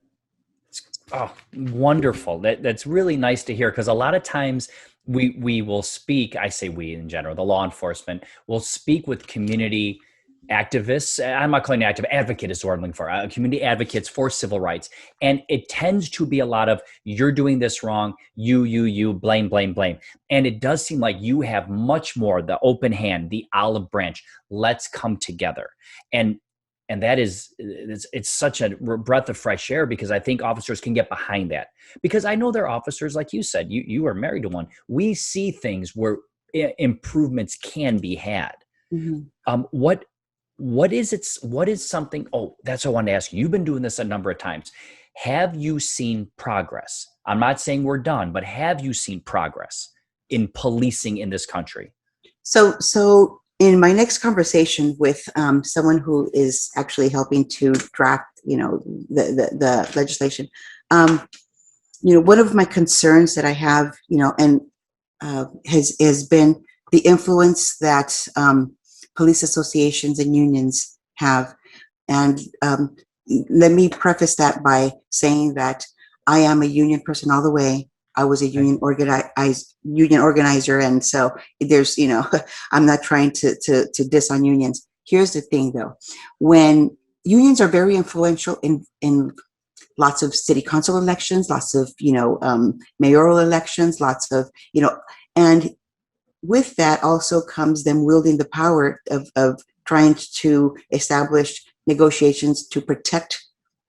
Oh, wonderful. That's really nice to hear, because a lot of times we will speak, I say we in general, the law enforcement will speak with community activists. I'm not calling it advocate is what I'm looking for, community advocates for civil rights. And it tends to be a lot of, you're doing this wrong, you, blame. And it does seem like you have much more the open hand, the olive branch. Let's come together. And that it's such a breath of fresh air, because I think officers can get behind that. Because I know there are officers, like you said, you are married to one. We see things where improvements can be had. What is something, that's what I wanted to ask you. You've been doing this a number of times. Have you seen progress? I'm not saying we're done, but have you seen progress in policing in this country? So in my next conversation with someone who is actually helping to draft, the legislation, one of my concerns that I have, has been the influence that police associations and unions have. And let me preface that by saying that I am a union person all the way. I was a union organizer. And so there's, I'm not trying to diss on unions. Here's the thing though, when unions are very influential in lots of city council elections, lots of, mayoral elections, lots of, and with that also comes them wielding the power of trying to establish negotiations to protect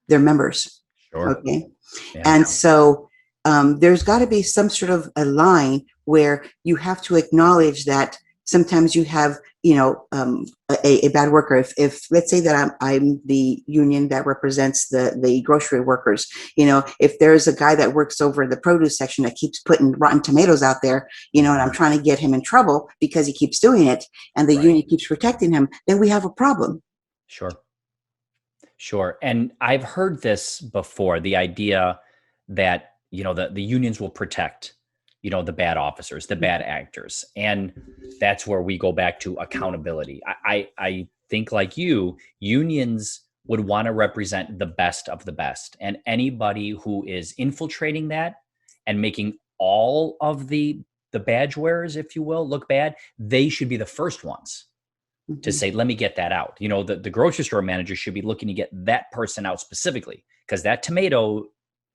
their members. Sure. Okay. Yeah. And so there's got to be some sort of a line where you have to acknowledge that sometimes you have, a bad worker. If let's say that I'm the union that represents the grocery workers, if there's a guy that works over the produce section that keeps putting rotten tomatoes out there, and I'm trying to get him in trouble because he keeps doing it, and the union keeps protecting him, then we have a problem. Sure. And I've heard this before, the idea that, the unions will protect, the bad officers, the bad actors. And that's where we go back to accountability. I think like you, unions would want to represent the best of the best. And anybody who is infiltrating that and making all of the badge wearers, if you will, look bad, they should be the first ones to say, let me get that out. The grocery store manager should be looking to get that person out specifically, because that tomato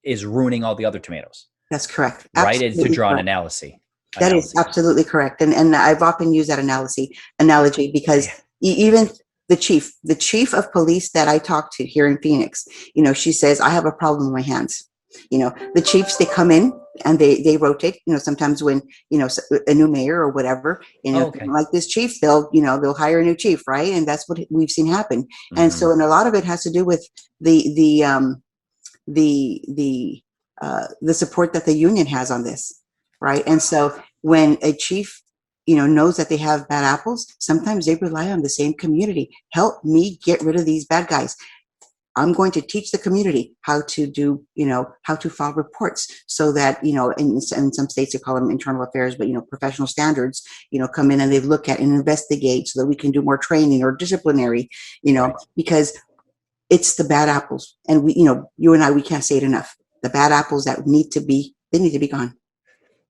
is ruining all the other tomatoes. That's correct. Right? It's to draw an analogy. That is absolutely correct. And I've often used that analogy because even the chief of police that I talked to here in Phoenix, she says, I have a problem with my hands. The chiefs, they come in and they rotate, sometimes when, a new mayor or whatever, like this chief, they'll hire a new chief. Right. And that's what we've seen happen. Mm-hmm. And so, and a lot of it has to do with the support that the union has on this. Right. And so when a chief, knows that they have bad apples, sometimes they rely on the same community. Help me get rid of these bad guys. I'm going to teach the community how to do, how to file reports so that, in some states they call them internal affairs, but, professional standards, come in and they look at and investigate so that we can do more training or disciplinary, because it's the bad apples. And we, you and I, we can't say it enough. The bad apples that need to be gone.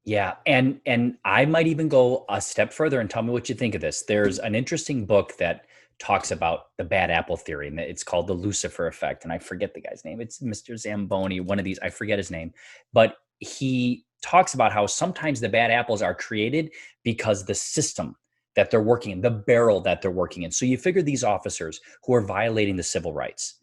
Yeah. And I might even go a step further and tell me what you think of this. There's an interesting book that talks about the bad apple theory, and it's called the Lucifer Effect. And I forget the guy's name. It's Mr. Zamboni, one of these, I forget his name, but he talks about how sometimes the bad apples are created because the system that they're working in, the barrel that they're working in. So you figure these officers who are violating the civil rights,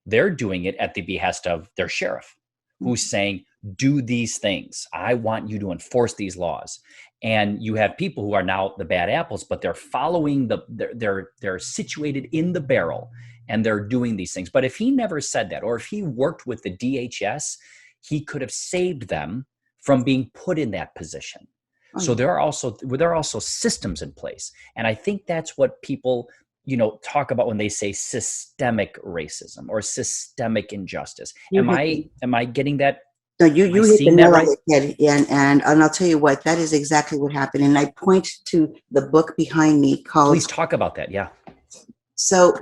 they're doing it at the behest of their sheriff, who's saying, do these things. I want you to enforce these laws. And you have people who are now the bad apples, but they're following they're situated in the barrel and they're doing these things. But if he never said that, or if he worked with the DHS, he could have saved them from being put in that position. So there are also systems in place. And I think that's what people, talk about when they say systemic racism or systemic injustice. Am I getting that? No, you hit the nail on the head, and I'll tell you what, that is exactly what happened. And I point to the book behind me called. Please talk about that. Yeah. So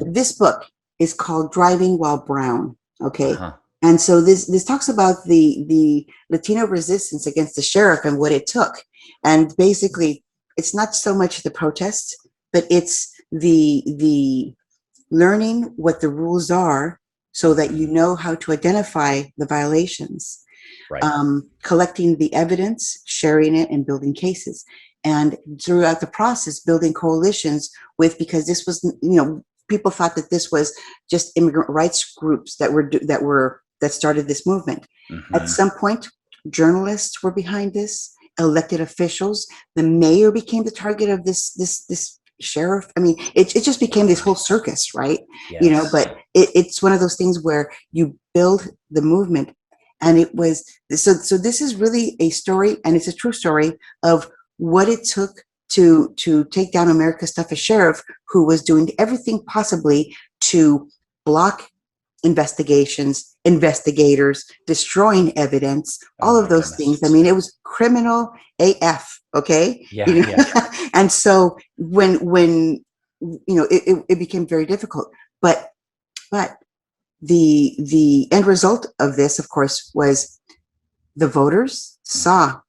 this book is called Driving While Brown. Okay. Uh-huh. And so this talks about the Latino resistance against the sheriff and what it took. And basically, it's not so much the protests, but it's the learning what the rules are, so that you know how to identify the violations, right. Collecting the evidence, sharing it, and building cases. And throughout the process, building coalitions because this was, people thought that this was just immigrant rights groups that started this movement. Mm-hmm. At some point, journalists were behind this, elected officials. The mayor became the target of this sheriff. I mean, it just became this whole circus, right? Yes. But it's one of those things where you build the movement, and it was so this is really a story, and it's a true story of what it took to take down America's toughest sheriff, who was doing everything possibly to block investigations, investigators, destroying evidence, all of those things. I mean, it was criminal AF. Okay. Yeah. Yeah. And so when it became very difficult, but the end result of this, of course, was the voters saw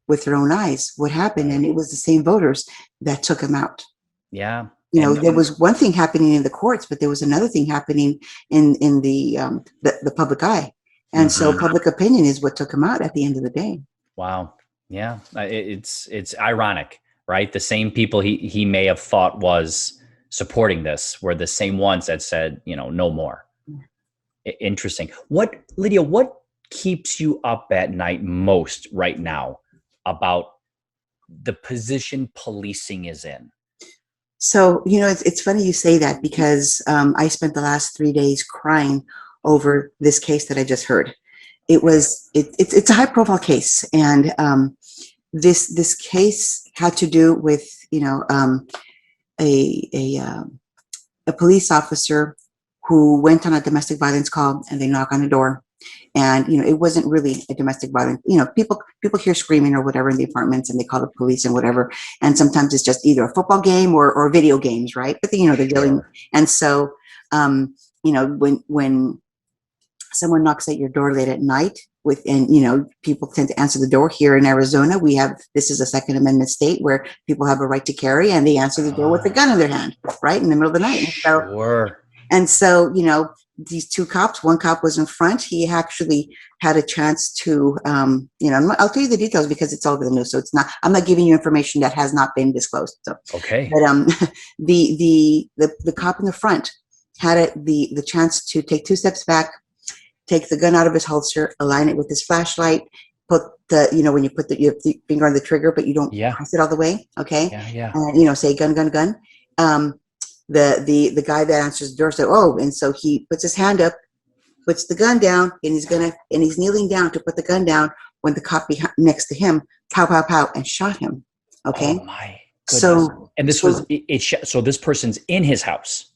with their own eyes what happened, and it was the same voters that took him out. Yeah. You know, And there was one thing happening in the courts, but there was another thing happening in the public eye, and so public opinion is what took him out at the end of the day. Wow. Yeah. It's ironic, right? The same people he may have thought was supporting this were the same ones that said, you know, no more. Interesting. Lydia, what keeps you up at night most right now about the position policing is in? So, you know, it's funny you say that, because I spent the last 3 days crying over this case that I just heard. It's a high profile case, and this case had to do with, you know, a police officer who went on a domestic violence call, and they knock on the door. And, you know, it wasn't really a domestic violence. You know, people hear screaming or whatever in the apartments, and they call the police and whatever. And sometimes it's just either a football game or video games, right? But you know, they're yelling. And so, you know, when someone knocks at your door late at night, and you know, people tend to answer the door. Here in Arizona, this is a Second Amendment state where people have a right to carry, and they answer the door with a gun in their hand, right in the middle of the night. And so, you know, these two cops, one cop was in front. He actually had a chance to, you know, I'll tell you the details because it's all over the news. So I'm not giving you information that has not been disclosed. So, okay. But the cop in the front had the chance to take 2 steps back, take the gun out of his holster, align it with his flashlight, put you know, when you put you have the finger on the trigger, but you don't press it all the way. Okay. Yeah. And, you know, say gun, gun, gun. The guy that answers the door said, "Oh," and so he puts his hand up, puts the gun down, and he's kneeling down to put the gun down when the cop next to him, pow, pow, pow, and shot him. Okay. Oh my goodness. So, and this was so this person's in his house.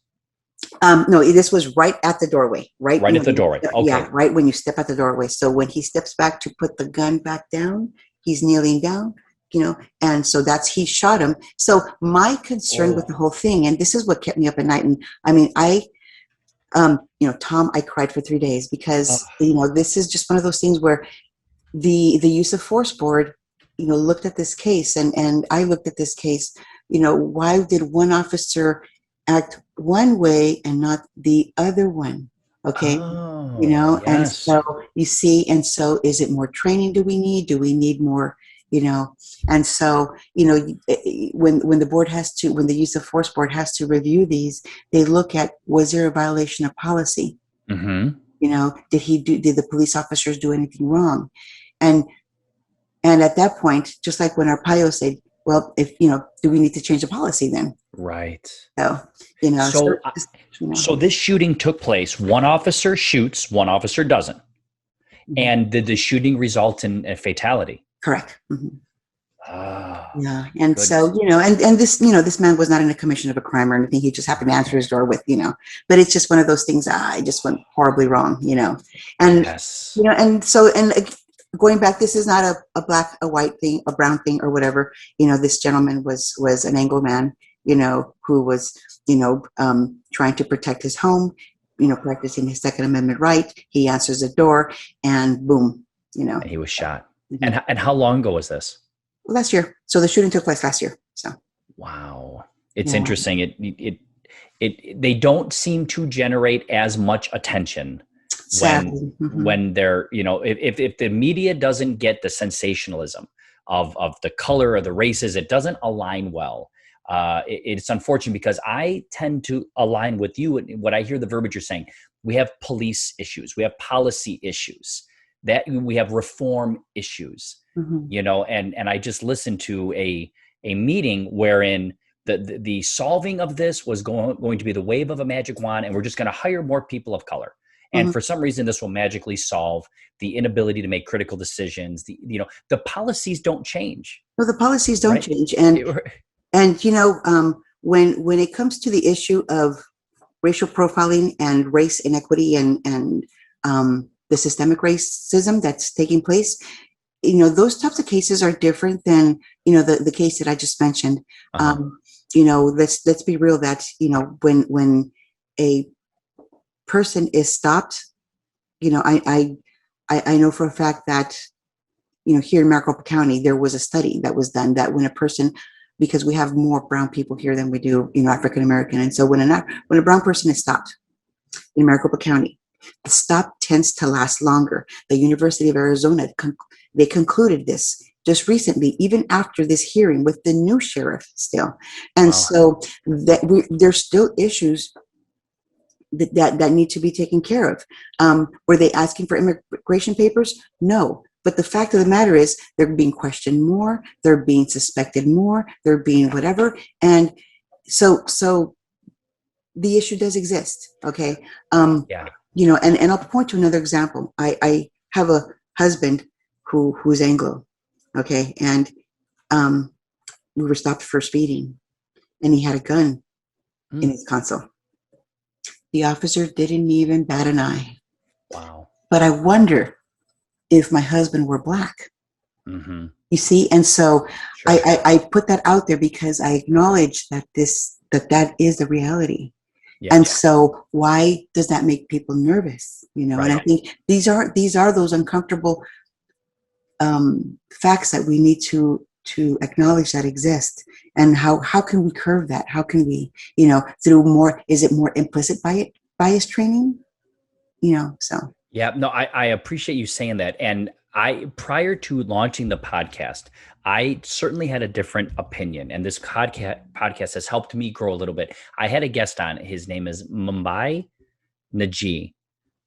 No, this was right at the doorway, right at the doorway. Okay. Yeah, right when you step at the doorway. So when he steps back to put the gun back down, he's kneeling down. You know, and so he shot him. So my concern with the whole thing, and this is what kept me up at night. And I mean, you know, Tom, I cried for 3 days because, you know, this is just one of those things where the use of force board, you know, looked at this case, and I looked at this case. You know, why did one officer act one way and not the other one? Okay. You know, and so you see, and so is it more training do we need? Do we need more? You know, and so, you know, when the use of force board has to review these, they look at, was there a violation of policy? You know, did the police officers do anything wrong? And at that point, just like when Arpaio said, well, if, you know, do we need to change the policy then? Right. So, you know, so this shooting took place. One officer shoots, one officer doesn't. And did the shooting result in a fatality? Correct. Yeah. And so, you know, and this, you know, this man was not in a commission of a crime or anything. He just happened to answer his door with, you know, but it's just one of those things. I just went horribly wrong, you know, and, you know, and so, and going back, this is not a black, a white thing, a brown thing or whatever. You know, this gentleman was an Anglo man, you know, who was, you know, trying to protect his home, you know, practicing his Second Amendment right. He answers the door and boom, you know. And he was shot. And how long ago was this? Last year. So the shooting took place last year. So. Wow. It's interesting. They don't seem to generate as much attention when they're, you know, if the media doesn't get the sensationalism of the color or the races, it doesn't align well. It's unfortunate because I tend to align with you. What I hear the verbiage you're saying, we have police issues, we have policy issues, that we have reform issues, you know, and I just listened to a meeting wherein the solving of this was going to be the wave of a magic wand, and we're just going to hire more people of color. And for some reason, this will magically solve the inability to make critical decisions. The policies don't change. No, the policies don't change. And you know, when it comes to the issue of racial profiling and race inequity and the systemic racism that's taking place, you know, those types of cases are different than, you know, the case that I just mentioned. You know, let's be real that, you know, when a person is stopped, I know for a fact that, here in Maricopa County, there was a study that was done that when a person, because we have more brown people here than we do, African American. And so when a brown person is stopped in Maricopa County, the stop tends to last longer. The University of Arizona, they concluded this just recently, even after this hearing with the new sheriff still. And Wow. so there's still issues that need to be taken care of. Were they asking for immigration papers? No. But the fact of the matter is they're being questioned more, they're being suspected more, they're being whatever. And so the issue does exist. Okay. Yeah. And I'll point to another example. I have a husband who's Anglo. Okay. And we were stopped for speeding, and he had a gun in his console. The officer didn't even bat an eye. Wow. But I wonder if my husband were Black. Mm-hmm. You see? And so Sure. I put that out there because I acknowledge that that is the reality. Yeah. And so why does that make people nervous? Right. And I think these are those uncomfortable facts that we need to acknowledge that exist. And how can we curve that? How can we, through more, is it more implicit bias training? So. Yeah, no, I appreciate you saying that. And prior to launching the podcast, I certainly had a different opinion, and this podcast has helped me grow a little bit. I had a guest on, his name is Mumbai Naji,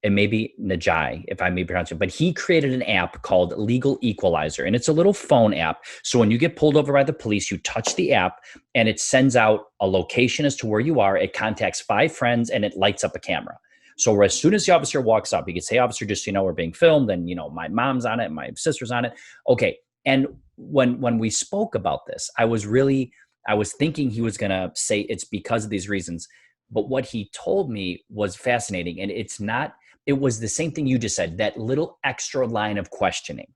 and maybe Najai, if I may pronounce it, but he created an app called Legal Equalizer, and it's a little phone app. So when you get pulled over by the police, you touch the app and it sends out a location as to where you are. It contacts 5 friends and it lights up a camera. So as soon as the officer walks up, he can say, "Officer, just so you know, we're being filmed, and my mom's on it, my sister's on it." Okay. And when we spoke about this, I was thinking he was gonna say it's because of these reasons. But what he told me was fascinating. And it was the same thing you just said, that little extra line of questioning.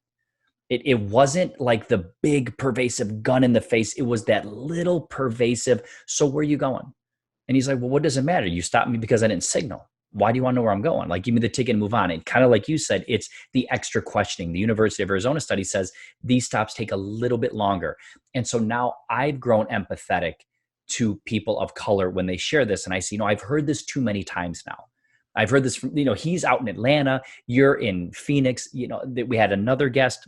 It wasn't like the big pervasive gun in the face. It was that little pervasive, "So where are you going?" And he's like, "Well, what does it matter? You stopped me because I didn't signal. Why do you want to know where I'm going? Like, give me the ticket and move on." And kind of like you said, it's the extra questioning. The University of Arizona study says these stops take a little bit longer. And so now I've grown empathetic to people of color when they share this. And I see, I've heard this too many times now. I've heard this from, he's out in Atlanta, you're in Phoenix, we had another guest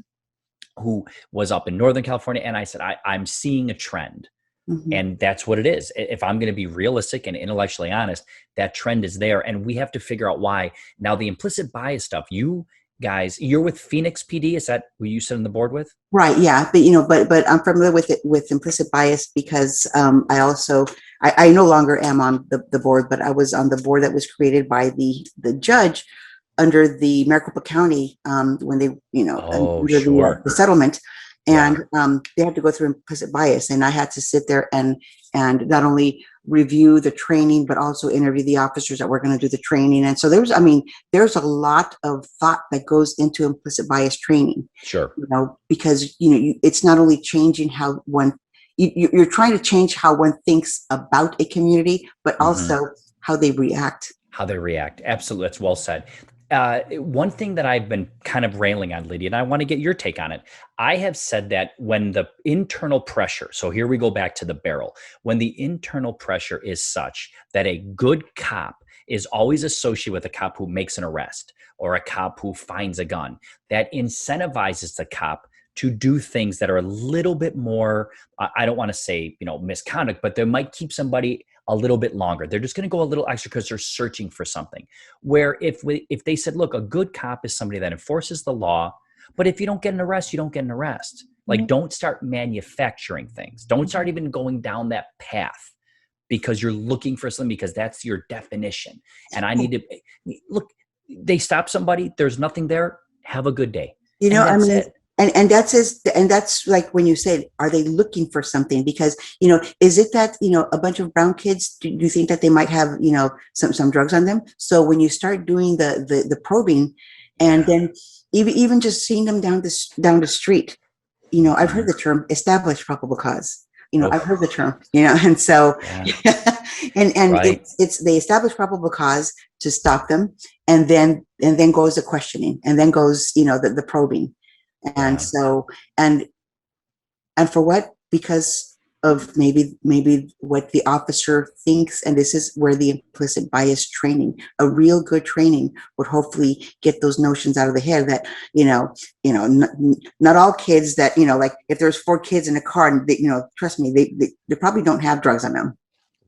who was up in Northern California. And I said, I'm seeing a trend. Mm-hmm. And that's what it is. If I'm going to be realistic and intellectually honest, that trend is there. And we have to figure out why. Now, the implicit bias stuff, you guys, you're with Phoenix PD. Is that who you sit on the board with? Right. Yeah. But I'm familiar with it, with implicit bias, because I no longer am on the board, but I was on the board that was created by the judge under the Maricopa County when they, under sure. the settlement. And they had to go through implicit bias, and I had to sit there and not only review the training, but also interview the officers that were going to do the training. And so there's a lot of thought that goes into implicit bias training. Sure. Because it's not only changing how one, you're trying to change how one thinks about a community, but also how they react. Absolutely. That's well said. One thing that I've been kind of railing on, Lydia, and I want to get your take on it. I have said that when the internal pressure, so here we go back to the barrel, when the internal pressure is such that a good cop is always associated with a cop who makes an arrest or a cop who finds a gun, that incentivizes the cop to do things that are a little bit more, I don't want to say, misconduct, but they might keep somebody a little bit longer. They're just going to go a little extra because they're searching for something. Where if they said, look, a good cop is somebody that enforces the law, but if you don't get an arrest, you don't get an arrest. Like, don't start manufacturing things. Don't start even going down that path because you're looking for something, because that's your definition. And I need to look, they stop somebody, there's nothing there. Have a good day. And that's like when you said, are they looking for something? Because, is it that, a bunch of brown kids, do you think that they might have, some drugs on them? So when you start doing the probing, and then even just seeing them down the street, I've heard the term established probable cause. I've heard the term, and so, and right. it's they establish probable cause to stop them, and then goes the questioning, and then goes, the probing. And so, and for what? Because of maybe what the officer thinks, and this is where the implicit bias training, a real good training, would hopefully get those notions out of the head that, not all kids that, like if there's 4 kids in a car, and they, trust me, they probably don't have drugs on them.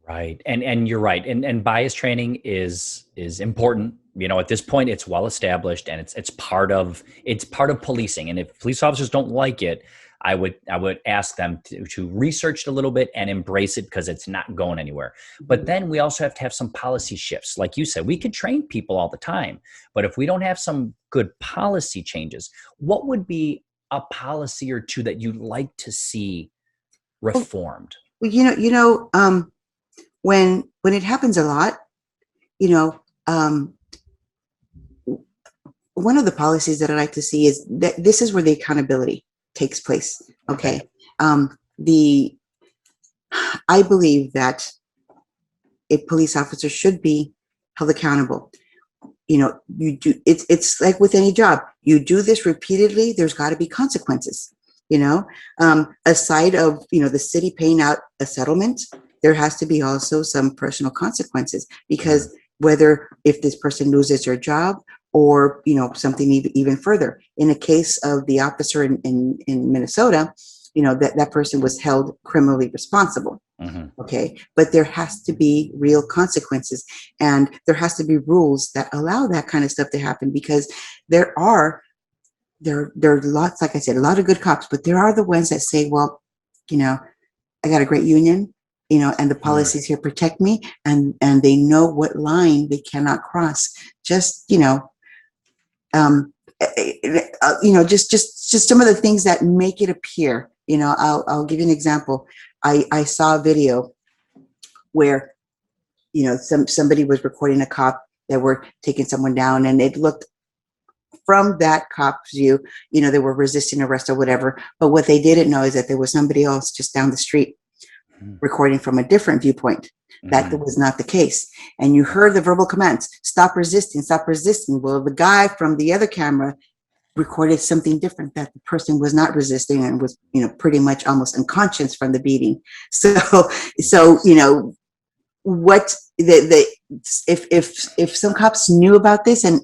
Right. And you're right. And bias training is important. At this point, it's well established, and it's part of policing. And if police officers don't like it, I would ask them to research it a little bit and embrace it, because it's not going anywhere. But then we also have to have some policy shifts. Like you said, we can train people all the time, but if we don't have some good policy changes, what would be a policy or two that you'd like to see reformed? Well, when it happens a lot, one of the policies that I like to see is that this is where the accountability takes place. Okay. I believe that a police officer should be held accountable. You do, it's like with any job, you do this repeatedly, there's got to be consequences, aside of, the city paying out a settlement, there has to be also some personal consequences, because if this person loses their job, or, something even further. In the case of the officer in Minnesota, that person was held criminally responsible. Okay. But there has to be real consequences, and there has to be rules that allow that kind of stuff to happen, because there are lots, like I said, a lot of good cops, but there are the ones that say, well, I got a great union, and the policies here protect me, and they know what line they cannot cross. Just, just some of the things that make it appear. I'll give you an example. I saw a video where, somebody was recording a cop that were taking someone down, and it looked from that cop's view, they were resisting arrest or whatever. But what they didn't know is that there was somebody else just down the street recording from a different viewpoint. That was not the case. And you heard the verbal commands, stop resisting, stop resisting. Well, the guy from the other camera recorded something different, that the person was not resisting and was, pretty much almost unconscious from the beating. So, what if some cops knew about this, and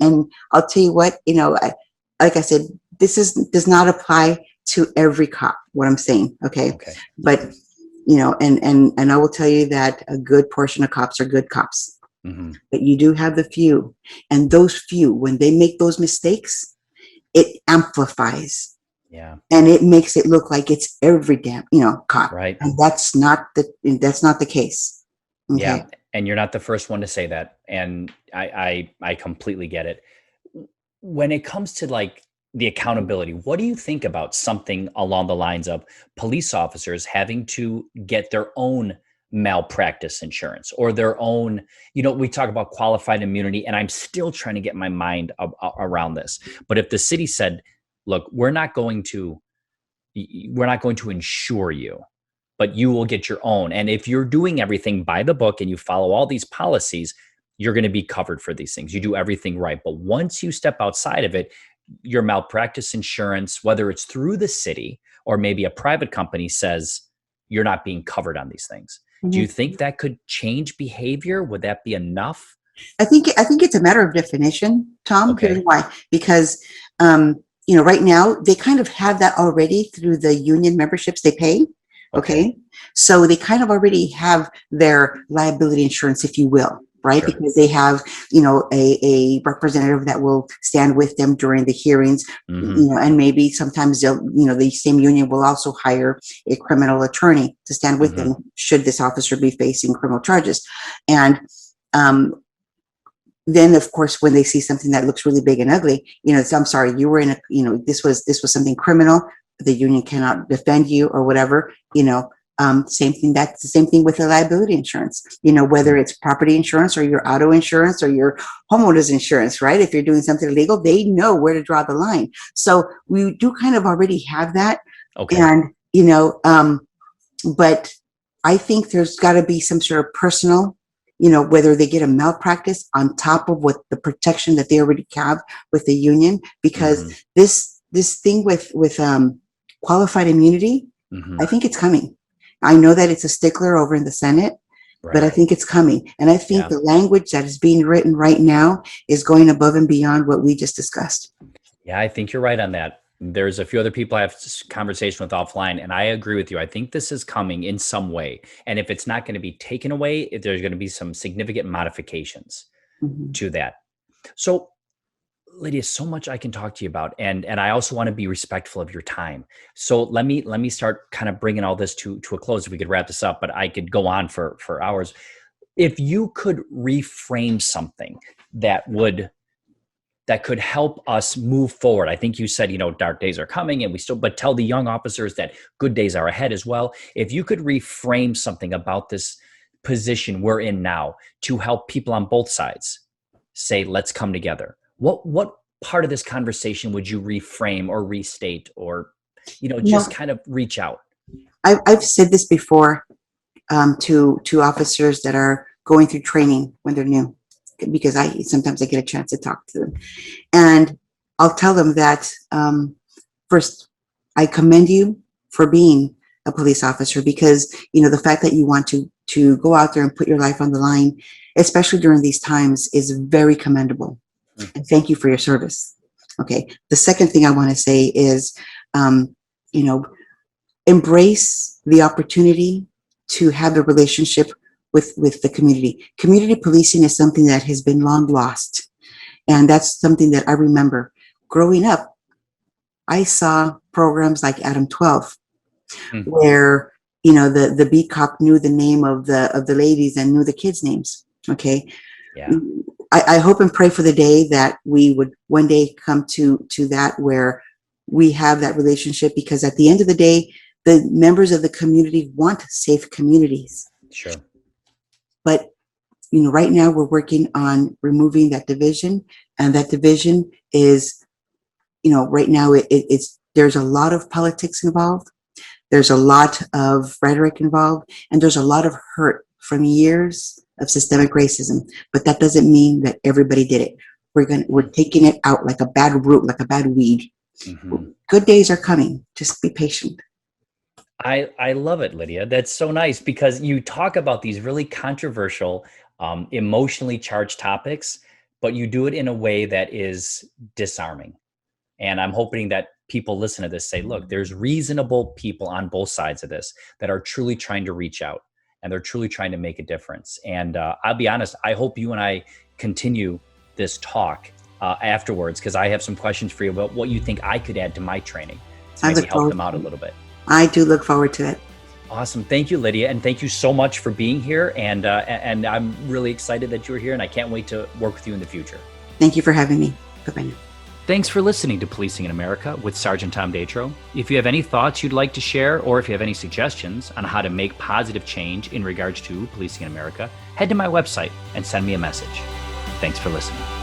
I'll tell you what, like I said, does not apply to every cop, what I'm saying. Okay. But and I will tell you that a good portion of cops are good cops. But you do have the few, and those few, when they make those mistakes, it amplifies. And it makes it look like it's every damn, cop. Right. And that's not the case. Okay? Yeah. And you're not the first one to say that. And I completely get it. When it comes to like the accountability, what do you think about something along the lines of police officers having to get their own malpractice insurance, or their own, we talk about qualified immunity, and I'm still trying to get my mind around this. But if the city said, look, we're not going to insure you, but you will get your own. And if you're doing everything by the book and you follow all these policies, you're going to be covered for these things. You do everything right. But once you step outside of it, your malpractice insurance, whether it's through the city or maybe a private company, says you're not being covered on these things. Do you think that could change behavior? Would that be enough? I think it's a matter of definition, Tom. Okay. Here's why. Because right now they kind of have that already through the union memberships they pay. Okay. So they kind of already have their liability insurance, if you will. Right. Sure. Because they have, a representative that will stand with them during the hearings, and maybe sometimes they'll, the same union will also hire a criminal attorney to stand with them should this officer be facing criminal charges. And then, of course, when they see something that looks really big and ugly, I'm sorry, you were in this was something criminal. The union cannot defend you or whatever, same thing. That's the same thing with the liability insurance, whether it's property insurance or your auto insurance or your homeowner's insurance, right? If you're doing something illegal, they know where to draw the line. So we do kind of already have that. Okay. And, but I think there's got to be some sort of personal, whether they get a malpractice on top of what the protection that they already have with the union, because this thing with qualified immunity, I think it's coming. I know that it's a stickler over in the Senate, but I think it's coming. And I think the language that is being written right now is going above and beyond what we just discussed. Yeah, I think you're right on that. There's a few other people I have conversation with offline, and I agree with you. I think this is coming in some way. And if it's not going to be taken away, there's going to be some significant modifications to that. So Lydia, so much I can talk to you about. And I also want to be respectful of your time. So let me start kind of bringing all this to a close. If we could wrap this up, but I could go on for hours. If you could reframe something that could help us move forward. I think you said, dark days are coming and but tell the young officers that good days are ahead as well. If you could reframe something about this position we're in now to help people on both sides say, let's come together. What part of this conversation would you reframe or restate or, just kind of reach out? I've said this before to officers that are going through training when they're new, because sometimes I get a chance to talk to them, and I'll tell them that first, I commend you for being a police officer, because the fact that you want to go out there and put your life on the line, especially during these times, is very commendable. And thank you for your service. Okay. The second thing I want to say is, embrace the opportunity to have a relationship with the community. Community policing is something that has been long lost. And that's something that I remember growing up. I saw programs like Adam 12, where, the beat cop knew the name of the ladies and knew the kids' names. Okay. Yeah. I hope and pray for the day that we would one day come to that, where we have that relationship, because at the end of the day, the members of the community want safe communities. Sure. But, right now we're working on removing that division, and that division is, right now there's a lot of politics involved. There's a lot of rhetoric involved, and there's a lot of hurt from years of systemic racism, but that doesn't mean that everybody did it. We're taking it out like a bad root, like a bad weed. Good days are coming. Just be patient. I love it, Lydia. That's so nice, because you talk about these really controversial, emotionally charged topics, but you do it in a way that is disarming. And I'm hoping that people listen to this say, look, there's reasonable people on both sides of this that are truly trying to reach out, and they're truly trying to make a difference. And I'll be honest, I hope you and I continue this talk afterwards, because I have some questions for you about what you think I could add to my training to maybe help them out a little bit. I do look forward to it. Awesome. Thank you, Lydia. And thank you so much for being here. And I'm really excited that you're here, and I can't wait to work with you in the future. Thank you for having me. Bye-bye now. Thanks for listening to Policing in America with Sergeant Tom Datro. If you have any thoughts you'd like to share, or if you have any suggestions on how to make positive change in regards to policing in America, head to my website and send me a message. Thanks for listening.